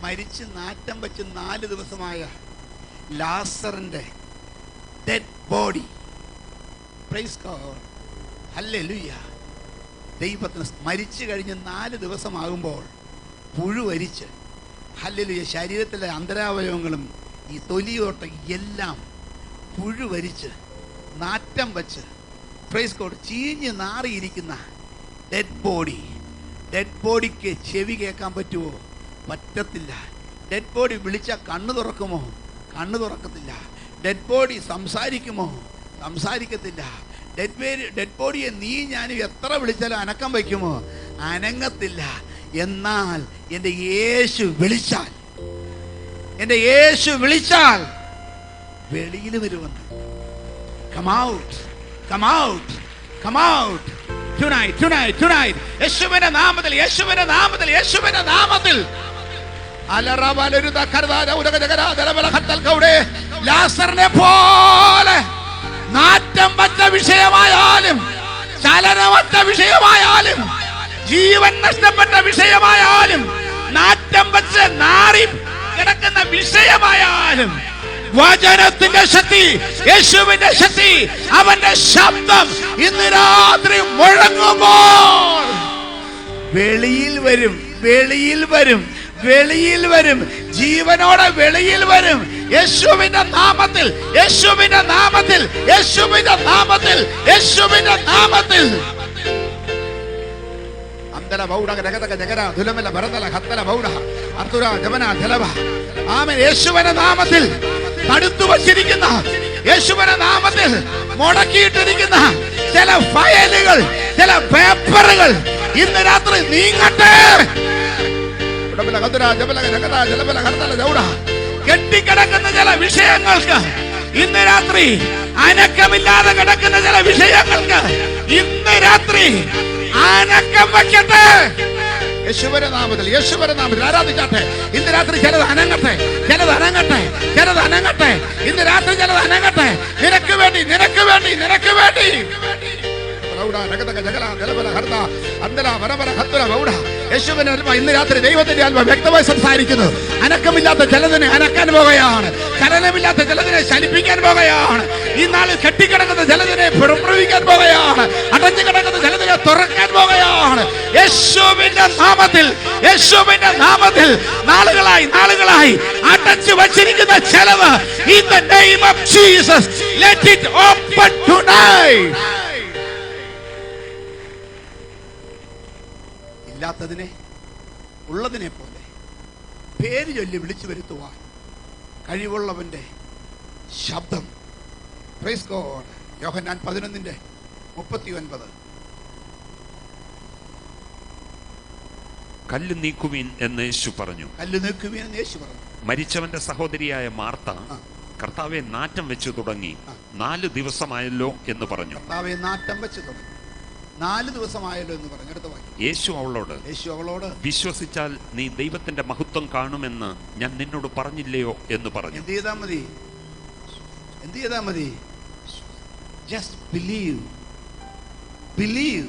മരിച്ച് നാറ്റം വെച്ച് 4 ദിവസമായ ലാസറിന്റെ dead body, praise God, hallelujah. ദൈവത്തിന് മരിച്ചു കഴിഞ്ഞ് 4 ദിവസമാകുമ്പോൾ പുഴുവരിച്ച്, ഹല്ലേലൂയ, ശരീരത്തിലെ അന്തരാവയവങ്ങളും ഈ തൊലിയോട്ട എല്ലാം പുഴുവരിച്ച് നാറ്റം വച്ച്, പ്രൈസ് ഗോഡ്, ചീഞ്ഞ് നാറിയിരിക്കുന്ന ഡെഡ് ബോഡി. ഡെഡ് ബോഡിക്ക് ചെവി കേൾക്കാൻ പറ്റുമോ? പറ്റത്തില്ല. ഡെഡ് ബോഡി വിളിച്ചാൽ കണ്ണ് തുറക്കുമോ? കണ്ണ് തുറക്കത്തില്ല. ഡെഡ് ബോഡി സംസാരിക്കുമോ? സംസാരിക്കത്തില്ല. ഡെഡ് ബോഡിയെ നീ ഞാനും എത്ര വിളിച്ചാലും അനക്കം വയ്ക്കുമോ? അനങ്ങത്തില്ല. എന്നാൽ എൻ്റെ യേശു വിളിച്ചാൽ, എൻ്റെ യേശു വിളിച്ചാൽ വെളിയിൽ വരുമെന്ന്. Come out, come out, come out. Tonight, tonight, tonight. യേശുവിന്റെ നാമത്തിൽ, യേശുവിന്റെ നാമത്തിൽ, യേശുവിന്റെ നാമത്തിൽ. ലാസറിനെ പോലെ നാറ്റം വച്ച വിഷയമായാലും, ചലനമറ്റ വിഷയമായാലും, ജീവൻ നഷ്ടപ്പെട്ട വിഷയമായാലും, നാറ്റം വച്ച് നാറി കിടക്കുന്ന വിഷയമായാലും, വചനത്തിന്റെ ശക്തി, യേശുവിന്റെ ശക്തി, അവന്റെ ശബ്ദം ഇന്ന് രാത്രി മുഴങ്ങുമ്പോൾ വെളിയിൽ വരും, വെളിയിൽ വരും, വെളിയിൽ വരും, ജീവനോടെ വെളിയിൽ വരും. യേശുവിന്റെ നാമത്തിൽ, യേശുവിന്റെ നാമത്തിൽ, യേശുവിന്റെ നാമത്തിൽ, യേശുവിന്റെ നാമത്തിൽ. യേശുവിന്റെ നാമത്തിൽ തടുത്തു വച്ചിരിക്കുന്ന, യേശുവിന്റെ നാമത്തിൽ മുടക്കിയിട്ടിരിക്കുന്ന ചില ഫയലുകൾ, ചില പേപ്പറുകൾ ഇന്ന് രാത്രി നീങ്ങട്ടെ. കെട്ടിക്കിടക്കുന്ന ചില വിഷയങ്ങൾക്ക് ഇന്ന് രാത്രി, അനക്കമില്ലാതെ കിടക്കുന്ന ചില വിഷയങ്ങൾക്ക് ഇന്ന് രാത്രി അനക്കം വയ്ക്കട്ടെ. യേശുവിന്റെ നാമത്തിൽ, യേശുവിന്റെ നാമത്തിൽ ആരാധിച്ചാട്ടെ. ഇന്ന് രാത്രി ചിലത് അനങ്ങട്ടെ, ചിലത് അനങ്ങട്ടെ, ചിലത് അനങ്ങട്ടെ. ഇന്ന് രാത്രി ചിലത് അനങ്ങട്ടെ. നിനക്ക് വേണ്ടി, നിനക്ക് വേണ്ടി, നിനക്ക് വേണ്ടി. ഇന്ന് രാത്രി ദൈവത്തിന്റെ ആത്മ വ്യക്തമായി സംസാരിക്കുന്നു. അനക്കമില്ലാത്ത ചിലതിനെ അനക്കാൻ പോകുകയാണ്, ചലനമില്ലാത്ത ചിലതിനെ ചലിപ്പിക്കാൻ പോകുകയാണ്. ഈ നാളിൽ കെട്ടിക്കിടക്കുന്ന ചിലതിനെ പുറപ്പെടുവിക്കാൻ പോകുകയാണ്, അടഞ്ഞു കിടക്കുന്ന ചിലതിനെ തുറക്കാൻ പോകുകയാണ്. യേശുവിന്റെ നാമത്തിൽ, യേശുവിന്റെ നാമത്തിൽ നാളുകളായി, നാളുകളായി അടച്ചു വച്ചിരിക്കുന്ന ചിലവ്, in the name of Jesus, let it open tonight. ഇല്ലാത്തതിനെ ഉള്ളതിനെ പോലെ പേര് ചൊല്ലി വിളിച്ചു വരുത്തുവാൻ കഴിവുള്ളവന്റെ ശബ്ദം. Praise God. യോഹന്നാൻ 11:39. കല്ല് നീക്കുവീൻ എന്ന് യേശു പറഞ്ഞു. കല്ല് നീക്കുവീൻ എന്ന് യേശു പറഞ്ഞു. മരിച്ചവന്റെ സഹോദരിയായ മാർത്ത കർത്താവെ നാറ്റം വെച്ചു തുടങ്ങി, 4 ദിവസമായല്ലോ എന്ന് പറഞ്ഞു. കർത്താവെ നാറ്റം വെച്ചു തുടങ്ങി, 4 ദിവസമായല്ലോ എന്ന് പറഞ്ഞു. അടുത്ത വാക്യം. യേശു അവളോട് വിശ്വസിച്ചാൽ നീ ദൈവത്തിന്റെ മഹത്വം കാണുമെന്ന് ഞാൻ നിന്നോട് പറഞ്ഞില്ലയോ എന്ന് പറഞ്ഞു. എന്ത് ചെയ്താൽ മതി? എന്ത് ചെയ്താൽ മതി? Just believe, believe.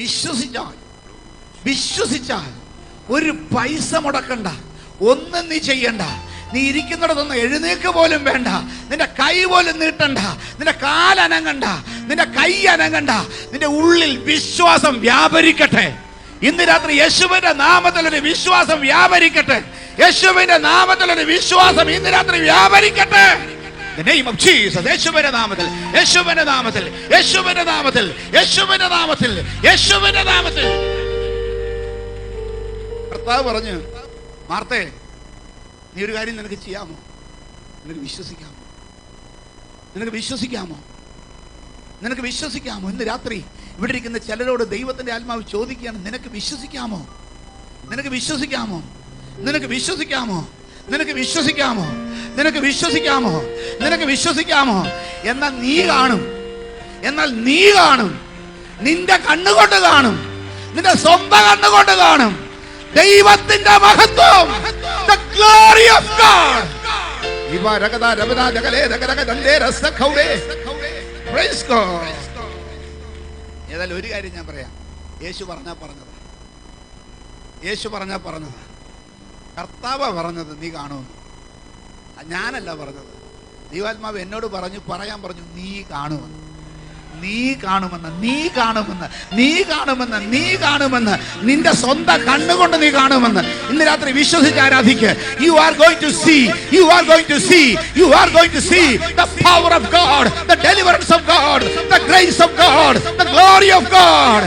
വിശ്വസിച്ചാൽ, വിശ്വസിച്ചാൽ ഒരു പൈസ മുടക്കണ്ട, ഒന്നും നീ ചെയ്യണ്ട. നീ ഇരിക്കുന്നിടത്തൊന്നും എഴുന്നേക്ക് പോലും വേണ്ട, നിന്റെ കൈ പോലും നീട്ടണ്ട, നിന്റെ കാലനങ്ങണ്ട, നിന്റെ കൈ അനങ്ങണ്ട. നിന്റെ ഉള്ളിൽ വിശ്വാസം വ്യാപരിക്കട്ടെ. ഇന്ന് രാത്രി യേശുവിന്റെ നാമത്തിൽ ഒരു വിശ്വാസം വ്യാപരിക്കട്ടെ. യേശുവിന്റെ നാമത്തിൽ ഒരു വിശ്വാസം ഇന്ന് രാത്രി വ്യാപരിക്കട്ടെ. The name of Jesus. യേശുവിന്റെ നാമത്തിൽ, യേശുവിന്റെ നാമത്തിൽ, യേശുവിന്റെ നാമത്തിൽ, യേശുവിന്റെ നാമത്തിൽ, യേശുവിന്റെ നാമത്തിൽ. കർത്താവ് പറഞ്ഞു, മാർത്തേ, നീ ഒരു കാര്യം നിനക്ക് ചെയ്യാമോ? നിനക്ക് വിശ്വസിക്കാമോ? നിനക്ക് വിശ്വസിക്കാമോ? നിനക്ക് വിശ്വസിക്കാമോ? ഇന്ന് രാത്രി ഇവിടെ ഇരിക്കുന്ന ചിലരോട് ദൈവത്തിന്റെ ആത്മാവ് ചോദിക്കുകയാണ്, നിനക്ക് വിശ്വസിക്കാമോ? നിനക്ക് വിശ്വസിക്കാമോ? നിനക്ക് വിശ്വസിക്കാമോ? നിനക്ക് വിശ്വസിക്കാമോ? നിനക്ക് വിശ്വസിക്കാമോ? നിനക്ക് വിശ്വസിക്കാമോ? എന്നാൽ നീ കാണും. എന്നാൽ നീ കാണും. നിന്റെ കണ്ണുകൊണ്ട് കാണും. നിന്റെ സ്വന്തം കണ്ണുകൊണ്ട് കാണും ദൈവത്തിന്റെ മഹത്വം. The glory of God. Praise God. ഏതായാലും ഒരു കാര്യം ഞാൻ പറയാം. യേശു പറഞ്ഞാ പറഞ്ഞത്. കർത്താവാ പറഞ്ഞത് നീ കാണുമെന്ന്. ഞാനല്ല പറഞ്ഞത്. ദൈവാത്മാവ് എന്നോട് പറയാൻ പറഞ്ഞു നീ കാണുമെന്ന്. നീ കാണുമെന്ന്. നിന്റെ സ്വന്തം കണ്ണുകൊണ്ട് നീ കാണുമെന്ന്. ഇന്ന് രാത്രി വിശ്വസിച്ച് ആരാധിക്ക്. You are going to see the power of God, the deliverance of God, the grace of God, the glory of God.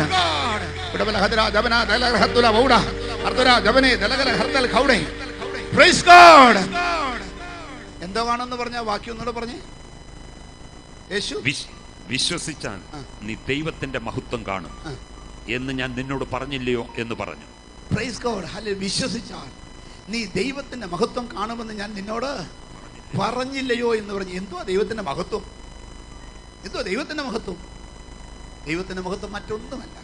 Praise God. എന്തോ കാണുമെന്ന് പറഞ്ഞ വാക്യം ഒന്നുകൂടെ പറഞ്ഞേ. യേശു വിശ്വസിച്ചാൽ നീ ദൈവത്തിന്റെ മഹത്വം കാണും എന്ന് ഞാൻ നിന്നോട് പറഞ്ഞില്ലയോ എന്ന് പറഞ്ഞു. Praise God. ഹല്ലേലൂയ. വിശ്വസിച്ചാൽ നീ ദൈവത്തിന്റെ മഹത്വം കാണുമെന്ന് ഞാൻ നിന്നോട് പറഞ്ഞില്ലയോ എന്ന് പറഞ്ഞു. എന്തുവാ ദൈവത്തിന്റെ മഹത്വം? ദൈവത്തിന്റെ മഹത്വം മറ്റൊന്നുമല്ല.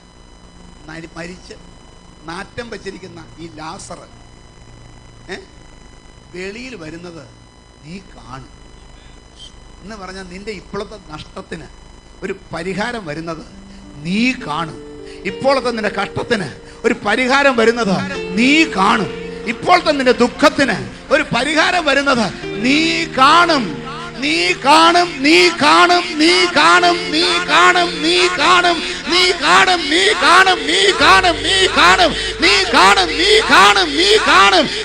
മരിച്ച് നാറ്റം വെച്ചിരിക്കുന്ന ഈ ലാസർ വെളിയിൽ വരുന്നത് നീ കാണും എന്ന് പറഞ്ഞാൽ നിന്റെ ഇപ്പോഴത്തെ നഷ്ടത്തിന് ഒരു പരിഹാരം വരുന്നത് നീ കാണും. ഇപ്പോഴത്തെ നിന്റെ കഷ്ടത്തിന് ഒരു പരിഹാരം വരുന്നത് നീ കാണും. ഇപ്പോഴത്തെ നിന്റെ ദുഃഖത്തിന് ഒരു പരിഹാരം വരുന്നത് നീ കാണും.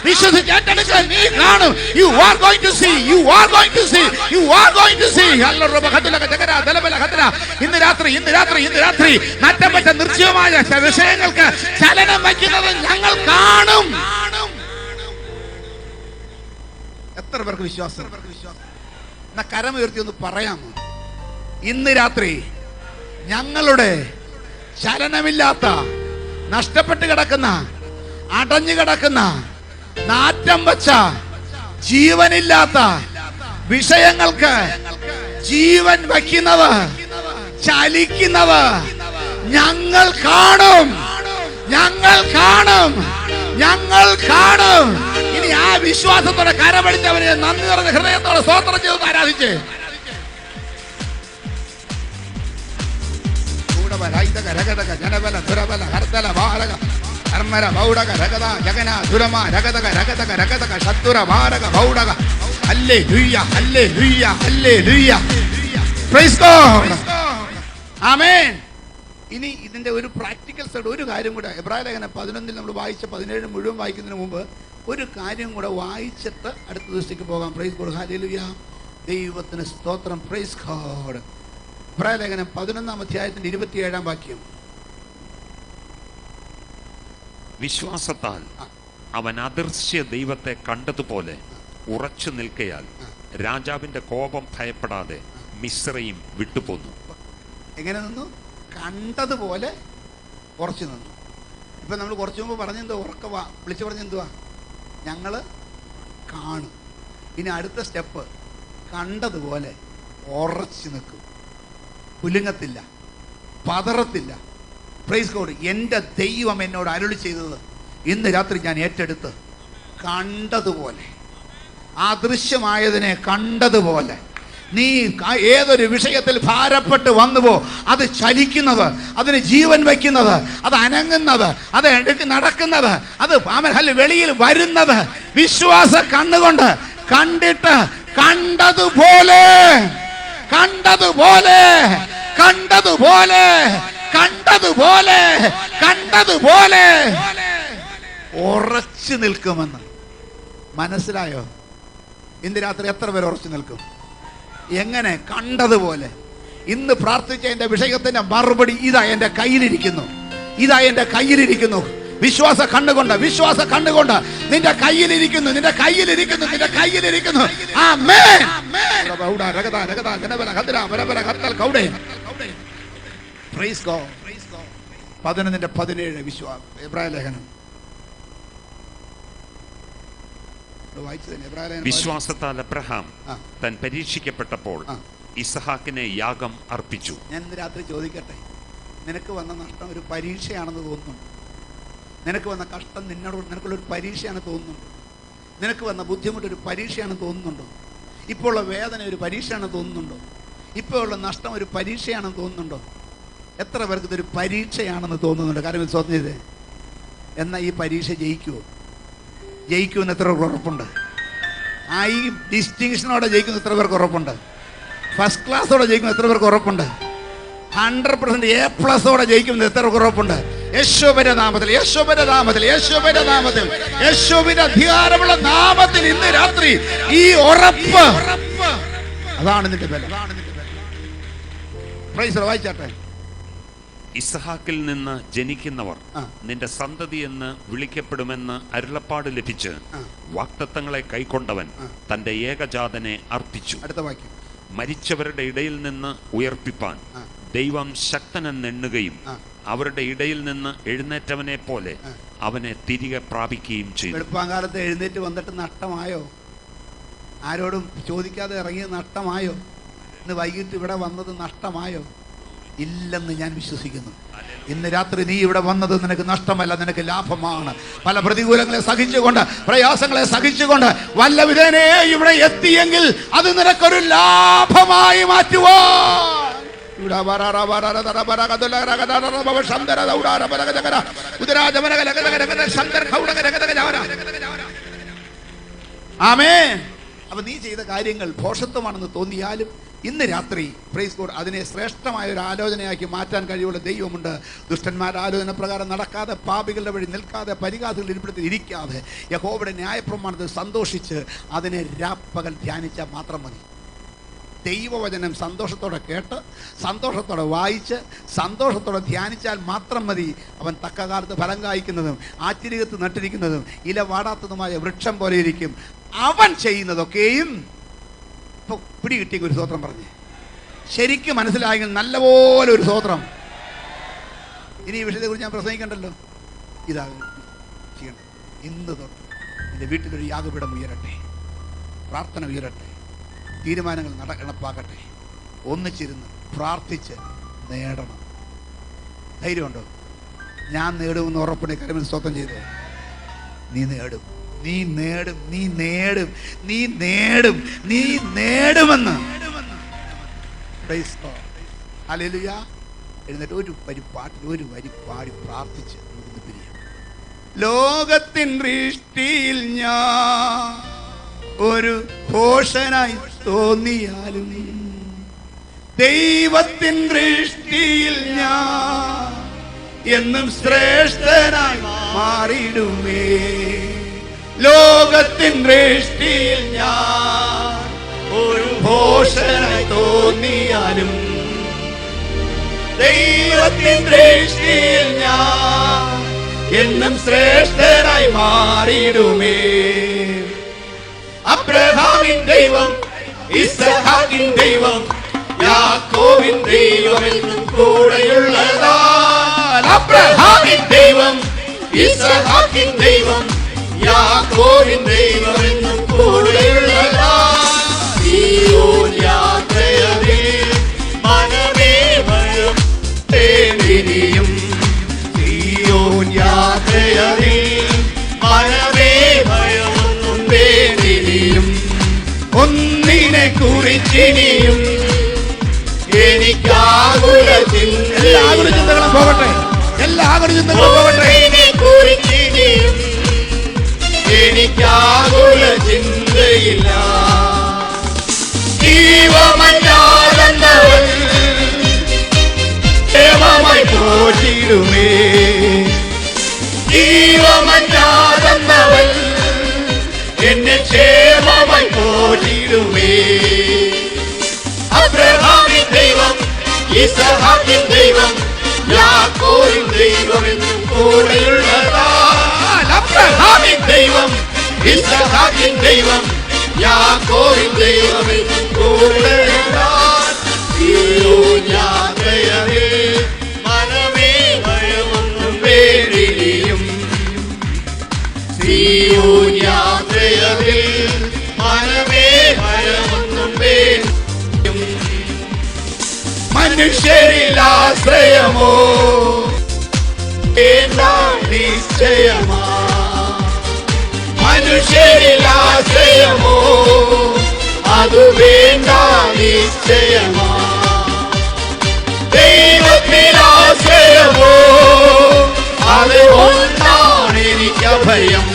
വിശ്വസിച്ച് ഏറ്റെടുക്കാൻ നീ കാണും. You are going to see. ഇന്ന് രാത്രി നഷ്ടപ്പെട്ട നിർജ്ജീവമായ വിഷയങ്ങൾക്ക് ചലനം വയ്ക്കുന്നത് ഞങ്ങൾ കാണും. എത്ര പേർക്ക് വിശ്വാസം? എന്നാ കരമുയർത്തി ഒന്ന് പറയാമോ? ഇന്ന് രാത്രി ഞങ്ങളുടെ ചലനമില്ലാത്ത, നഷ്ടപ്പെട്ട് കിടക്കുന്ന, അടഞ്ഞു കിടക്കുന്ന, നാറ്റം വച്ച, ജീവനില്ലാത്ത വിഷയങ്ങൾക്ക് ജീവൻ വയ്ക്കുന്നത്, ചലിക്കുന്നത് ഞങ്ങൾ കാണും. ഇനി ആ വിശ്വാസത്തോടെ കരമടിച്ചവരെ നന്ദി നിറഞ്ഞ ഹൃദയത്തോടെ സ്തോത്രം ചെയ്ത് ആരാധിച്ച് ആമേൻ. ഇനി ഇതിന്റെ ഒരു പ്രാക്ടിക്കൽ സൈഡ്, ഒരു കാര്യം കൂടെ എബ്രായ ലേഖനം 11 നമ്മൾ വായിച്ച 17 മുഴുവൻ വായിക്കുന്നതിന് മുമ്പ് ഒരു കാര്യം കൂടെ വായിച്ചിട്ട് അടുത്ത ദിവസത്തേക്ക് പോകാം. Price God. ഹല്ലേലൂയ. ദൈവത്തിന് സ്തോത്രം. Praise God. എബ്രായ ലേഖനം 11 അധ്യായത്തിന്റെ 27 വാക്യം. വിശ്വാസത്താൽ അവൻ അദൃശ്യ ദൈവത്തെ കണ്ടതുപോലെ ഉറച്ചു നിൽക്കയാൽ രാജാവിന്റെ കോപം ഭയപ്പെടാതെ മിസ്രയീം വിട്ടുപോന്നു. എങ്ങനെ നിന്നു? കണ്ടതുപോലെ ഉറച്ചു നിന്നു. ഇപ്പൊ നമ്മൾ കുറച്ചു മുമ്പ് പറഞ്ഞെന്തോ വിളിച്ചു പറഞ്ഞെന്തുവാ? ഞങ്ങള് കാണും. ഇനി അടുത്ത സ്റ്റെപ്പ്, കണ്ടതുപോലെ ഉറച്ചു നിൽക്കും. കുലുങ്ങത്തില്ല, പതറത്തില്ല. Praise God. എൻ്റെ ദൈവം എന്നോട് അരുളി ചെയ്തത് ഇന്ന് രാത്രി ഞാൻ ഏറ്റെടുത്ത് കണ്ടതുപോലെ, അദൃശ്യമായതിനെ കണ്ടതുപോലെ. നീ ഏതൊരു വിഷയത്തിൽ ഭാരപ്പെട്ട് വന്നുവോ അത് ചലിക്കുന്നത്, അതിന് ജീവൻ വയ്ക്കുന്നത്, അത് അനങ്ങുന്നത്, അത് നടക്കുന്നത്, അത് വെളിയിൽ വരുന്നത് വിശ്വാസ കണ്ണുകൊണ്ട് കണ്ടിട്ട് കണ്ടതുപോലെ ഉറച്ചു നിൽക്കുമെന്ന്. മനസ്സിലായോ? ഇന്ന് രാത്രി എത്ര പേര് ഉറച്ചു നിൽക്കും? എങ്ങനെ? കണ്ടതുപോലെ. ഇന്ന് പ്രാർത്ഥിച്ച എൻ്റെ വിഷയത്തിന്റെ മറുപടി ഇതാ എൻ്റെ കയ്യിലിരിക്കുന്നു. വിശ്വാസ കണ്ണുകൊണ്ട് നിന്റെ കയ്യിലിരിക്കുന്നു. ആമേൻ. ഔഡ രഗത രഗത ജനബല ഹദ്ര ബലബല ഹത്തൽ കൗഡേ. Praise God. 11:17 വിശ്വാസം. എബ്രായ ലേഖനം വിശ്വാസത്താൽ അബ്രഹാം താൻ പരീക്ഷിക്കപ്പെട്ടപ്പോൾ ഇസഹാക്കിനെ യാഗം അർപ്പിച്ചു. ഞാൻ ഇന്ന് രാത്രി ചോദിക്കട്ടെ, നിനക്ക് വന്ന നഷ്ടം ഒരു പരീക്ഷയാണെന്ന് തോന്നുന്നു? നിനക്ക് വന്ന കഷ്ടം നിനക്കുള്ളൊരു പരീക്ഷയാണ് തോന്നുന്നുണ്ടോ? നിനക്ക് വന്ന ബുദ്ധിമുട്ട് ഒരു പരീക്ഷയാണെന്ന് തോന്നുന്നുണ്ടോ? ഇപ്പോൾ ഉള്ള വേദന ഒരു പരീക്ഷയാണെന്ന് തോന്നുന്നുണ്ടോ? ഇപ്പോൾ ഉള്ള നഷ്ടം ഒരു പരീക്ഷയാണെന്ന് തോന്നുന്നുണ്ടോ? എത്ര പേർക്ക് ഇതൊരു പരീക്ഷയാണെന്ന് തോന്നുന്നുണ്ട്? കാരണം സ്വന്തം ചെയ്തേ എന്നാൽ ഈ പരീക്ഷ ജയിക്കുമെന്ന് എത്ര പേർക്ക് ഉറപ്പുണ്ട്? ഈ ഡിസ്റ്റിങ്ഷനോടെ ജയിക്കുന്ന എത്ര പേർക്ക് ഉറപ്പുണ്ട്? ഫസ്റ്റ് ക്ലാസ്സോടെ ജയിക്കുന്ന എത്ര പേർക്ക് ഉറപ്പുണ്ട്? 100% A+ ജയിക്കുന്നത് എത്ര പേർക്ക് ഉറപ്പുണ്ട്? യേശുവിന്റെ നാമത്തിൽ, യേശുവിന്റെ നാമത്തിൽ, യേശുവിന്റെ നാമത്തിൽ, യേശുവിന്റെ അധികാരമുള്ള നാമത്തിൽ ഇന്ന് രാത്രി ഈ ഉറപ്പ്, അതാണ് നിന്റെ ബലം. പ്രൈസ് വായിച്ചാട്ടെ. ഇസഹാക്കിൽ നിന്ന് ജനിക്കുന്നവർ നിന്റെ സന്തതി എന്ന് വിളിക്കപ്പെടുമെന്ന് അരുളപ്പാട് ലഭിച്ച് വാഗ്ദത്തങ്ങളെ കൈക്കൊണ്ടവൻ തന്റെ ഏകജാതനെ അർപ്പിച്ചു. അടുത്ത വാക്യം. മരിച്ചവരുടെ ഇടയിൽ നിന്ന് ഉയർപ്പിപ്പാൻ ദൈവം ശക്തനെന്നെണ്ണുകയും അവരുടെ ഇടയിൽ നിന്ന് എഴുന്നേറ്റവനെ പോലെ അവനെ തിരികെ പ്രാപിക്കുകയും ചെയ്തു. വെളുപ്പാങ്കാലത്ത് എഴുന്നേറ്റ് വന്നിട്ട് നഷ്ടമായോ? ആരോടും ചോദിക്കാതെ ഇറങ്ങിയത് നഷ്ടമായോ? ഇന്ന് വൈകിട്ട് ഇവിടെ വന്നത് നഷ്ടമായോ? ഇല്ലെന്ന് ഞാൻ വിശ്വസിക്കുന്നു. ഇന്ന് രാത്രി നീ ഇവിടെ വന്നത് നിനക്ക് നഷ്ടമല്ല, നിനക്ക് ലാഭമാണ്. പല പ്രതികൂലങ്ങളെ സഹിച്ചുകൊണ്ട്, പ്രയാസങ്ങളെ സഹിച്ചുകൊണ്ട് വല്ല വിധേനേ ഇവിടെ എത്തിയെങ്കിൽ അത് നിനക്കൊരു ലാഭമായി മാറ്റുവാൻ ആമേൻ. അപ്പൊ നീ ചെയ്ത കാര്യങ്ങൾ ഭോഷത്വമാണെന്ന് തോന്നിയാലും ഇന്ന് രാത്രി പ്രൈസ് ഗോഡ് അതിനെ ശ്രേഷ്ഠമായ ഒരു ആലോചനയാക്കി മാറ്റാൻ കഴിവുള്ള ദൈവമുണ്ട്. ദുഷ്ടന്മാരുടെ ആലോചന പ്രകാരം നടക്കാതെ, പാപികളുടെ വഴി നിൽക്കാതെ, പരിഹാസങ്ങളിൽ ഇരിപ്പിടത്തിൽ ഇരിക്കാതെ യഹോവയുടെ ന്യായപ്രമാണത്തിൽ സന്തോഷിച്ച് അതിനെ രാപ്പകൽ ധ്യാനിച്ചാൽ മാത്രം മതി. ദൈവവചനം സന്തോഷത്തോടെ കേട്ട്, സന്തോഷത്തോടെ വായിച്ച്, സന്തോഷത്തോടെ ധ്യാനിച്ചാൽ മാത്രം മതി. അവൻ തക്ക കാലത്ത് ഫലം കായ്ക്കുന്നതും ആറ്റിരികത്ത് നട്ടിരിക്കുന്നതും ഇല വാടാത്തതുമായ വൃക്ഷം പോലെ ഇരിക്കും. അവൻ ചെയ്യുന്നതൊക്കെയും ഇപ്പൊ പിടികിട്ടിയ ഒരു സ്തോത്രം പറഞ്ഞേ, ശരിക്കും മനസ്സിലായെങ്കിൽ നല്ലപോലെ ഒരു സ്തോത്രം. ഇനി ഈ വിഷയത്തെക്കുറിച്ച് ഞാൻ പ്രസംഗിക്കണ്ടല്ലോ. ഇതാ ചെയ്യണം. ഇന്ന് തൊട്ട് എൻ്റെ വീട്ടിലൊരു യാഗപീഠം ഉയരട്ടെ, പ്രാർത്ഥന ഉയരട്ടെ, തീരുമാനങ്ങൾ നടപ്പാക്കട്ടെ. ഒന്നിച്ചിരുന്ന് പ്രാർത്ഥിച്ച് നേടണം. ധൈര്യമുണ്ടോ? ഞാൻ നേടുമെന്ന് ഉറപ്പിനെ കരമിൽ സ്തോത്രം ചെയ്തേ. നീ നേടും, നീ നേടും, നീ നേടും, നീ നേടും, നീ നേടുമെന്ന്. ഹല്ലേലൂയ. എഴുന്നേറ്റ് ഒരു പാട്ടിൽ ഒരു വരി പാടി പ്രാർത്ഥിച്ച് നമുക്ക് പിരിയാം. ലോകത്തിൻ ദൃഷ്ടിയിൽ ഞാൻ ഒരു ഭോഷനായി തോന്നിയാലും ദൈവത്തിൻ ദൃഷ്ടിയിൽ ഞാൻ എന്നും ശ്രേഷ്ഠനായി മാറിയിടുമേ. ലോകത്തിൻ ദൃഷ്ടിയിൽ ഞാൻ ഒരു ഭോഷനായി തോന്നിയാലും ദൈവത്തിൻ ദൃഷ്ടിയിൽ ഞാൻ എന്നും ശ്രേഷ്ഠനായി മാറിയിടുമേ. അബ്രഹാമിൻ ദൈവം, ഇസഹാക്കിൻ ദൈവം, യാക്കോബിൻ ദൈവം എന്നും കൂടെയുള്ളതാ. അബ്രഹാമിൻ ദൈവം, ഇസഹാക്കിൻ ദൈവം, യാക്കോബിൻ ദൈവം എന്നും കൂടെയുള്ളതാ. സീയോൻ യാത്രയതിൽ മനമേ ഭയം തേടിനിയും. സീയോൻ യാത്രയതിൽ മനമേ ഭയം തേടിനിയും. ഒന്നിനെ കുറിച്ചിനിയും എനിക്കാകുല ചിന്തകളും പോകട്ടെ, എല്ലാ ചിന്തകളും പോകട്ടെ. കുറിച്ചിനിയും എനിക്കാകുല ചിന്തയില്ല. ജീവമല്ലാതെന്നവൻ ക്ഷേമമായി പോറ്റിടുമേ. ജീവമല്ലാതെന്നവൻ എന്നെ ക്ഷേമമായി പോറ്റിടുമേ. അബ്രഹാമിൻ ദൈവം, ഇസഹാക്കിൻ ദൈവം, യാക്കോബിൻ ദൈവം എന്നും കൂടെയുള്ളതാ. അബ്രഹാമിൻ ദൈവം, ഇസഹാക്കിൻ ദൈവം, യാക്കോബിൻ ദൈവം എന്നും കൂടെ മനുഷ്യരിൽ ആശ്രയമോ വേണ്ട നിശ്ചയമാ. മനുഷ്യരിൽ ആശ്രയമോ അത് വേണ്ട നിശ്ചയമാ. ദൈവത്തിൽ ആശ്രയമോ അത് ഒന്നാണ് എനിക്ക് അഭയം.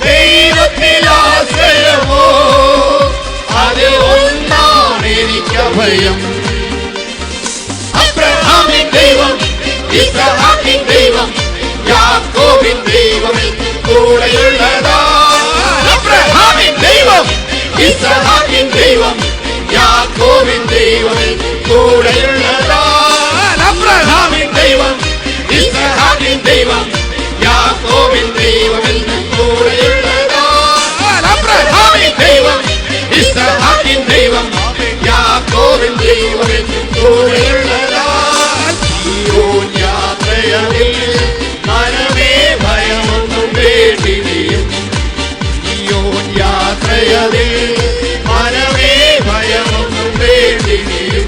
ദൈവത്തിൽ ആശ്രയമോ അത് ഒന്നാണ് എനിക്ക് അഭയം. അബ്രഹാമിൻ ദൈവം, ഇസ്ഹാക്കിൻ ദൈവം, യാക്കോബിൻ ദൈവം കൂടെയുള്ളതാ. അബ്രഹാമിൻ ദൈവം, ഇസ്ഹാക്കിൻ ദൈവം, യാക്കോബിൻ ദൈവം കൂടെയുള്ളതാ. അബ്രഹാമിൻ ദൈവം, ഇസ്ഹാക്കിൻ ദൈവം, യാക്കോബിൻ ദൈവം കൂടെയുള്ളതാ. അബ്രഹാമിൻ ദൈവം, ഇസ്ഹാക്കിൻ ദൈവം, യാക്കോബിൻ ദൈവം കൂടെയുള്ളതാ. സീയോൻ യാത്രയിൽ മനമേ ഭയമൊന്നും വേണ്ടിയും. സീയോൻ യാത്രയിൽ മനമേ ഭയമൊന്നും വേണ്ടിയും.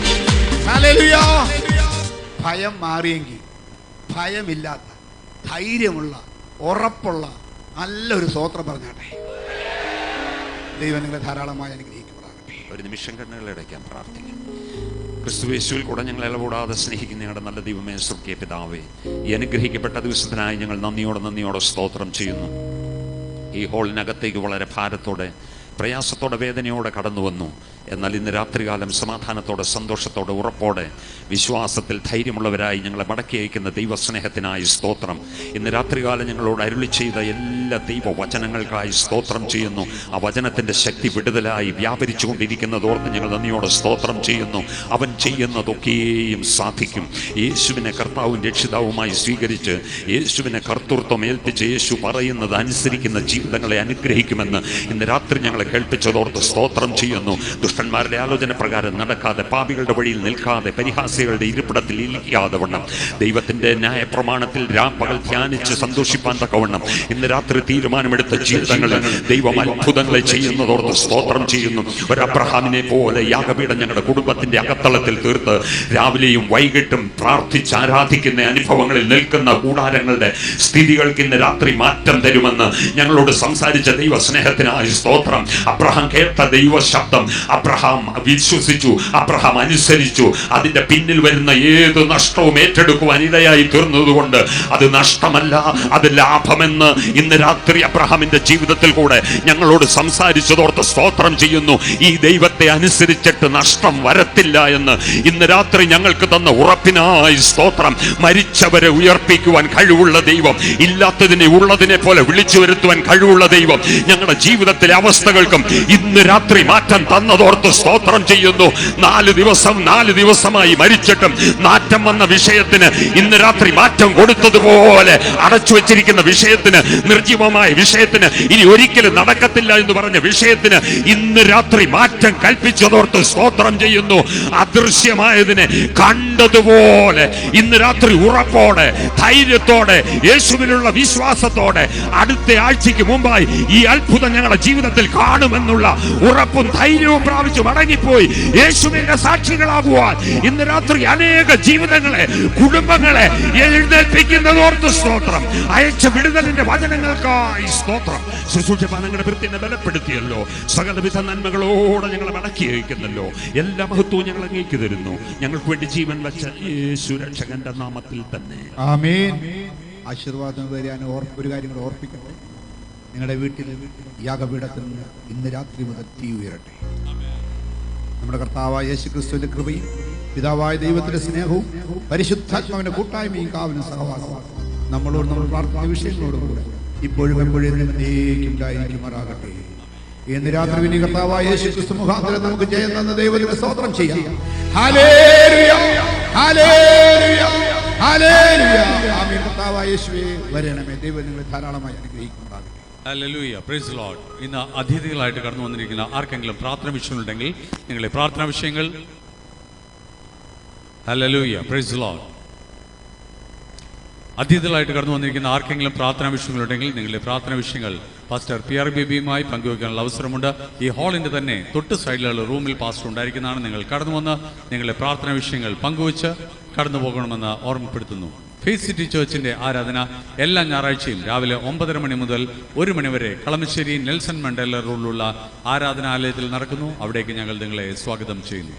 ഹല്ലേലൂയ. ഭയം മാറിയെങ്കിൽ ഭയമില്ലാത്ത ധൈര്യമുള്ള ഉറപ്പുള്ള നല്ലൊരു സ്തോത്രം പറഞ്ഞാട്ടെ. ദൈവം നിങ്ങളെ ധാരാളമായി അനുഗ്രഹിക്കുമാറാകട്ടെ. ഒരു നിമിഷം കണ്ണുകളടയ്ക്കാൻ പ്രാർത്ഥിക്കും. ക്രിസ്തുയേശുവിൽ കൂടെ ഞങ്ങൾ ഇളകൂടാതെ സ്നേഹിക്കുന്ന ഞങ്ങളുടെ നല്ല ദൈവമേ, സ്വർഗീയ പിതാവേ, ഈ അനുഗ്രഹിക്കപ്പെട്ട ദിവസത്തിനായി ഞങ്ങൾ നന്ദിയോടെ സ്തോത്രം ചെയ്യുന്നു. ഈ ഹോളിനകത്തേക്ക് വളരെ ഭാരത്തോടെ, പ്രയാസത്തോടെ, വേദനയോടെ കടന്നു വന്നു. എന്നാൽ ഇന്ന് രാത്രികാലം സമാധാനത്തോടെ, സന്തോഷത്തോടെ, ഉറപ്പോടെ, വിശ്വാസത്തിൽ ധൈര്യമുള്ളവരായി ഞങ്ങളെ മടക്കി അയക്കുന്ന ദൈവസ്നേഹത്തിനായി സ്തോത്രം. ഇന്ന് രാത്രികാലം ഞങ്ങളോട് അരുളി ചെയ്ത എല്ലാ ദൈവവചനങ്ങൾക്കായി സ്തോത്രം ചെയ്യുന്നു. ആ വചനത്തിൻ്റെ ശക്തി വിടുതലായി വ്യാപരിച്ചുകൊണ്ടിരിക്കുന്നതോർത്ത് ഞങ്ങൾ നന്ദിയോടെ സ്തോത്രം ചെയ്യുന്നു. അവൻ ചെയ്യുന്നതൊക്കെയും സാധിക്കും. യേശുവിനെ കർത്താവും രക്ഷിതാവുമായി സ്വീകരിച്ച് യേശുവിനെ കർത്തൃത്വം ഏൽപ്പിച്ച് യേശു പറയുന്നത് അനുസരിക്കുന്ന ജീവിതങ്ങളെ അനുഗ്രഹിക്കുമെന്ന് ഇന്ന് രാത്രി ഞങ്ങളെ കേൾപ്പിച്ചതോർത്ത് സ്തോത്രം ചെയ്യുന്നു. ദുഷ്ടന്മാരുടെ ആലോചന പ്രകാരം നടക്കാതെ, പാപികളുടെ വഴിയിൽ നിൽക്കാതെ, പരിഹാസികളുടെ ഇരിപ്പിടത്തിൽ ഇരിക്കാതെ വണ്ണം ദൈവത്തിന്റെ ന്യായപ്രമാണത്തിൽ രാപ്പകൽ ധ്യാനിച്ച് സന്തോഷിപ്പാൻ തക്കവണ്ണം ഇന്ന് രാത്രി തീരുമാനമെടുത്ത ജീവിതങ്ങളിൽ ദൈവം അത്ഭുതങ്ങളെ ചെയ്യുന്നതോർത്ത് സ്തോത്രം ചെയ്യുന്നു. ഒരു അബ്രഹാമിനെ പോലെ യാഗപീഠം ഞങ്ങളുടെ കുടുംബത്തിന്റെ അകത്തളത്തിൽ തീർത്ത് രാവിലെയും വൈകിട്ടും പ്രാർത്ഥിച്ച് ആരാധിക്കുന്ന അനുഭവങ്ങളിൽ നിൽക്കുന്ന കൂടാരങ്ങളുടെ സ്ഥിതികൾക്ക് ഇന്ന് രാത്രി മാറ്റം തരുമെന്ന് ഞങ്ങളോട് സംസാരിച്ച ദൈവ സ്നേഹത്തിനായി സ്തോത്രം. അബ്രഹാം കേട്ട ദൈവ ശബ്ദം അബ്രഹാം വിശ്വസിച്ചു, അബ്രഹാം അനുസരിച്ചു. അതിന്റെ പിന്നിൽ വരുന്ന ഏത് നഷ്ടവും ഏറ്റെടുക്കുവാൻ ഇടയായി തീർന്നതുകൊണ്ട് അത് നഷ്ടമല്ല, അത് ലാഭമെന്ന് ഇന്ന് രാത്രി അബ്രഹാമിന്റെ ജീവിതത്തിൽ കൂടെ ഞങ്ങളോട് സംസാരിച്ചതോർത്ത് സ്തോത്രം ചെയ്യുന്നു. ഈ ദൈവത്തെ അനുസരിച്ചിട്ട് നഷ്ടം വരത്തില്ല എന്ന് ഇന്ന് രാത്രി ഞങ്ങൾക്ക് തന്ന ഉറപ്പിനായി സ്തോത്രം. മരിച്ചവരെ ഉയർപ്പിക്കുവാൻ കഴിവുള്ള ദൈവം, ഇല്ലാത്തതിനെ ഉള്ളതിനെ പോലെ വിളിച്ചു വരുത്തുവാൻ കഴിവുള്ള ദൈവം, ഞങ്ങളുടെ ജീവിതത്തിലെ അവസ്ഥകൾക്കും ഇന്ന് രാത്രി മാറ്റം തന്നതോർത്ത് സ്തോത്രം ചെയ്യുന്നു. 4 ദിവസമായി മരിച്ചിട്ടും നാറ്റം വന്ന വിഷയത്തിന് ഇന്ന് രാത്രി മാറ്റം കൊടുത്തതുപോലെ, അടച്ചു വെച്ചിരിക്കുന്ന വിഷയത്തിന്, നിർജീവമായ വിഷയത്തിന്, ഇനി ഒരിക്കലും നടക്കത്തില്ല എന്ന് പറഞ്ഞ വിഷയത്തിന് ഇന്ന് രാത്രി മാറ്റം കൽപ്പിച്ചതോർത്ത് സ്തോത്രം ചെയ്യുന്നു. അദൃശ്യമായതിനെ കണ്ടതുപോലെ ഇന്ന് രാത്രി ഉറപ്പോടെ, ധൈര്യത്തോടെ, യേശുവിലുള്ള വിശ്വാസത്തോടെ അടുത്ത ആഴ്ചയ്ക്ക് മുമ്പായി ഈ അത്ഭുതം ഞങ്ങളുടെ ജീവിതത്തിൽ കാണുമെന്നുള്ള ഉറപ്പും ധൈര്യവും പ്രാപിച്ചു മടങ്ങിപ്പോയി യേശുവിന്റെ സാക്ഷികളാകുവാൻ ഇന്ന് രാത്രി അനേക ജീവിതങ്ങളെ, കുടുംബങ്ങളെ എഴുന്നേൽപ്പിക്കുന്നതോർത്ത് സ്തോത്രം. അയച്ച വിടുതലിന്റെ വചനങ്ങൾക്കായി സ്തോത്രം. ശുശ്രൂഷപാനങ്ങളുടെ വൃത്തിനെ ബലപ്പെടുത്തിയല്ലോ, സകലവിധ നന്മകളോടെ ഞങ്ങളെ മടക്കി അയക്കുന്നല്ലോ. എല്ലാ മഹത്വവും ഞങ്ങൾ അങ്ങേക്ക് തരുന്നു. ഞങ്ങൾക്ക് വേണ്ടി ജീവൻ വെച്ച യേശു രക്ഷകന്റെ നാമത്തിൽ തന്നെ ആമേൻ. ആശീർവാദം വരാൻ ഒരു കാര്യം കൂടെ ഓർപ്പിക്കട്ടെ. നിങ്ങളുടെ വീട്ടിൽ യാഗപീഠത്തിൽ നിന്ന് ഇന്ന് രാത്രി മുതൽ തീ ഉയരട്ടെ. നമ്മുടെ കർത്താവായ യേശുക്രിസ്തുവിന്റെ കൃപയും പിതാവായ ദൈവത്തിന്റെ സ്നേഹവും പരിശുദ്ധാത്മാവിന്റെ കൂട്ടായ്മയും കാവലും സഹവാസവും നമ്മളോട്, നമ്മൾ പ്രാർത്ഥന വിഷയങ്ങളോടും കൂടെ ഇപ്പോഴും എപ്പോഴും ഉണ്ടായിരിക്കുമാറാകട്ടെ. ഇന്ന് രാത്രി ഇനി കർത്താവായ യേശുക്രിസ്തു മുഖാന്തരം നമുക്ക് ജയം തന്ന ദൈവത്തിന് സ്തോത്രം ചെയ്യാം. ഹല്ലേലൂയ, ഹല്ലേലൂയ, ഹല്ലേലൂയ. ആമേൻ. കർത്താവായ യേശുവേ വരണമേ. ദൈവം നിങ്ങളെ ധാരാളമായി അനുഗ്രഹിക്കുമാറാകട്ടെ. ഹല്ലേലൂയ, പ്രൈസ് ലോർഡ്. ഇന്ന് അതിഥികളായിട്ട് കടന്നു വന്നിരിക്കുന്ന ആർക്കെങ്കിലും പ്രാർത്ഥന വിഷയങ്ങളുണ്ടെങ്കിൽ നിങ്ങളെ പ്രാർത്ഥനാ വിഷയങ്ങൾ. Hallelujah, praise Lord. അതിഥികളായിട്ട് കടന്നു വന്നിരിക്കുന്ന ആർക്കെങ്കിലും പ്രാർത്ഥനാ വിഷയങ്ങളുണ്ടെങ്കിൽ നിങ്ങളുടെ പ്രാർത്ഥനാ വിഷയങ്ങൾ പാസ്റ്റർ പി ആർ ബിബിയുമായി പങ്കുവയ്ക്കാനുള്ള അവസരമുണ്ട്. ഈ ഹാളിൻ്റെ തന്നെ തൊട്ട് സൈഡിലുള്ള റൂമിൽ പാസ്റ്റർ ഉണ്ടായിരിക്കുന്നതാണ്. നിങ്ങൾ കടന്നു വന്ന് നിങ്ങളുടെ പ്രാർത്ഥന വിഷയങ്ങൾ പങ്കുവച്ച് കടന്നു പോകണമെന്ന് ഓർമ്മപ്പെടുത്തുന്നു. ഫെയ്ത്ത് സിറ്റി ചർച്ചിന്റെ ആരാധന എല്ലാ ഞായറാഴ്ചയും രാവിലെ 9:30 മണി മുതൽ 1 മണി വരെ കളമശ്ശേരി നെൽസൺ മണ്ടേല റോഡിലുള്ള ആരാധനാലയത്തിൽ നടക്കുന്നു. അവിടേക്ക് ഞങ്ങൾ നിങ്ങളെ സ്വാഗതം ചെയ്യുന്നു.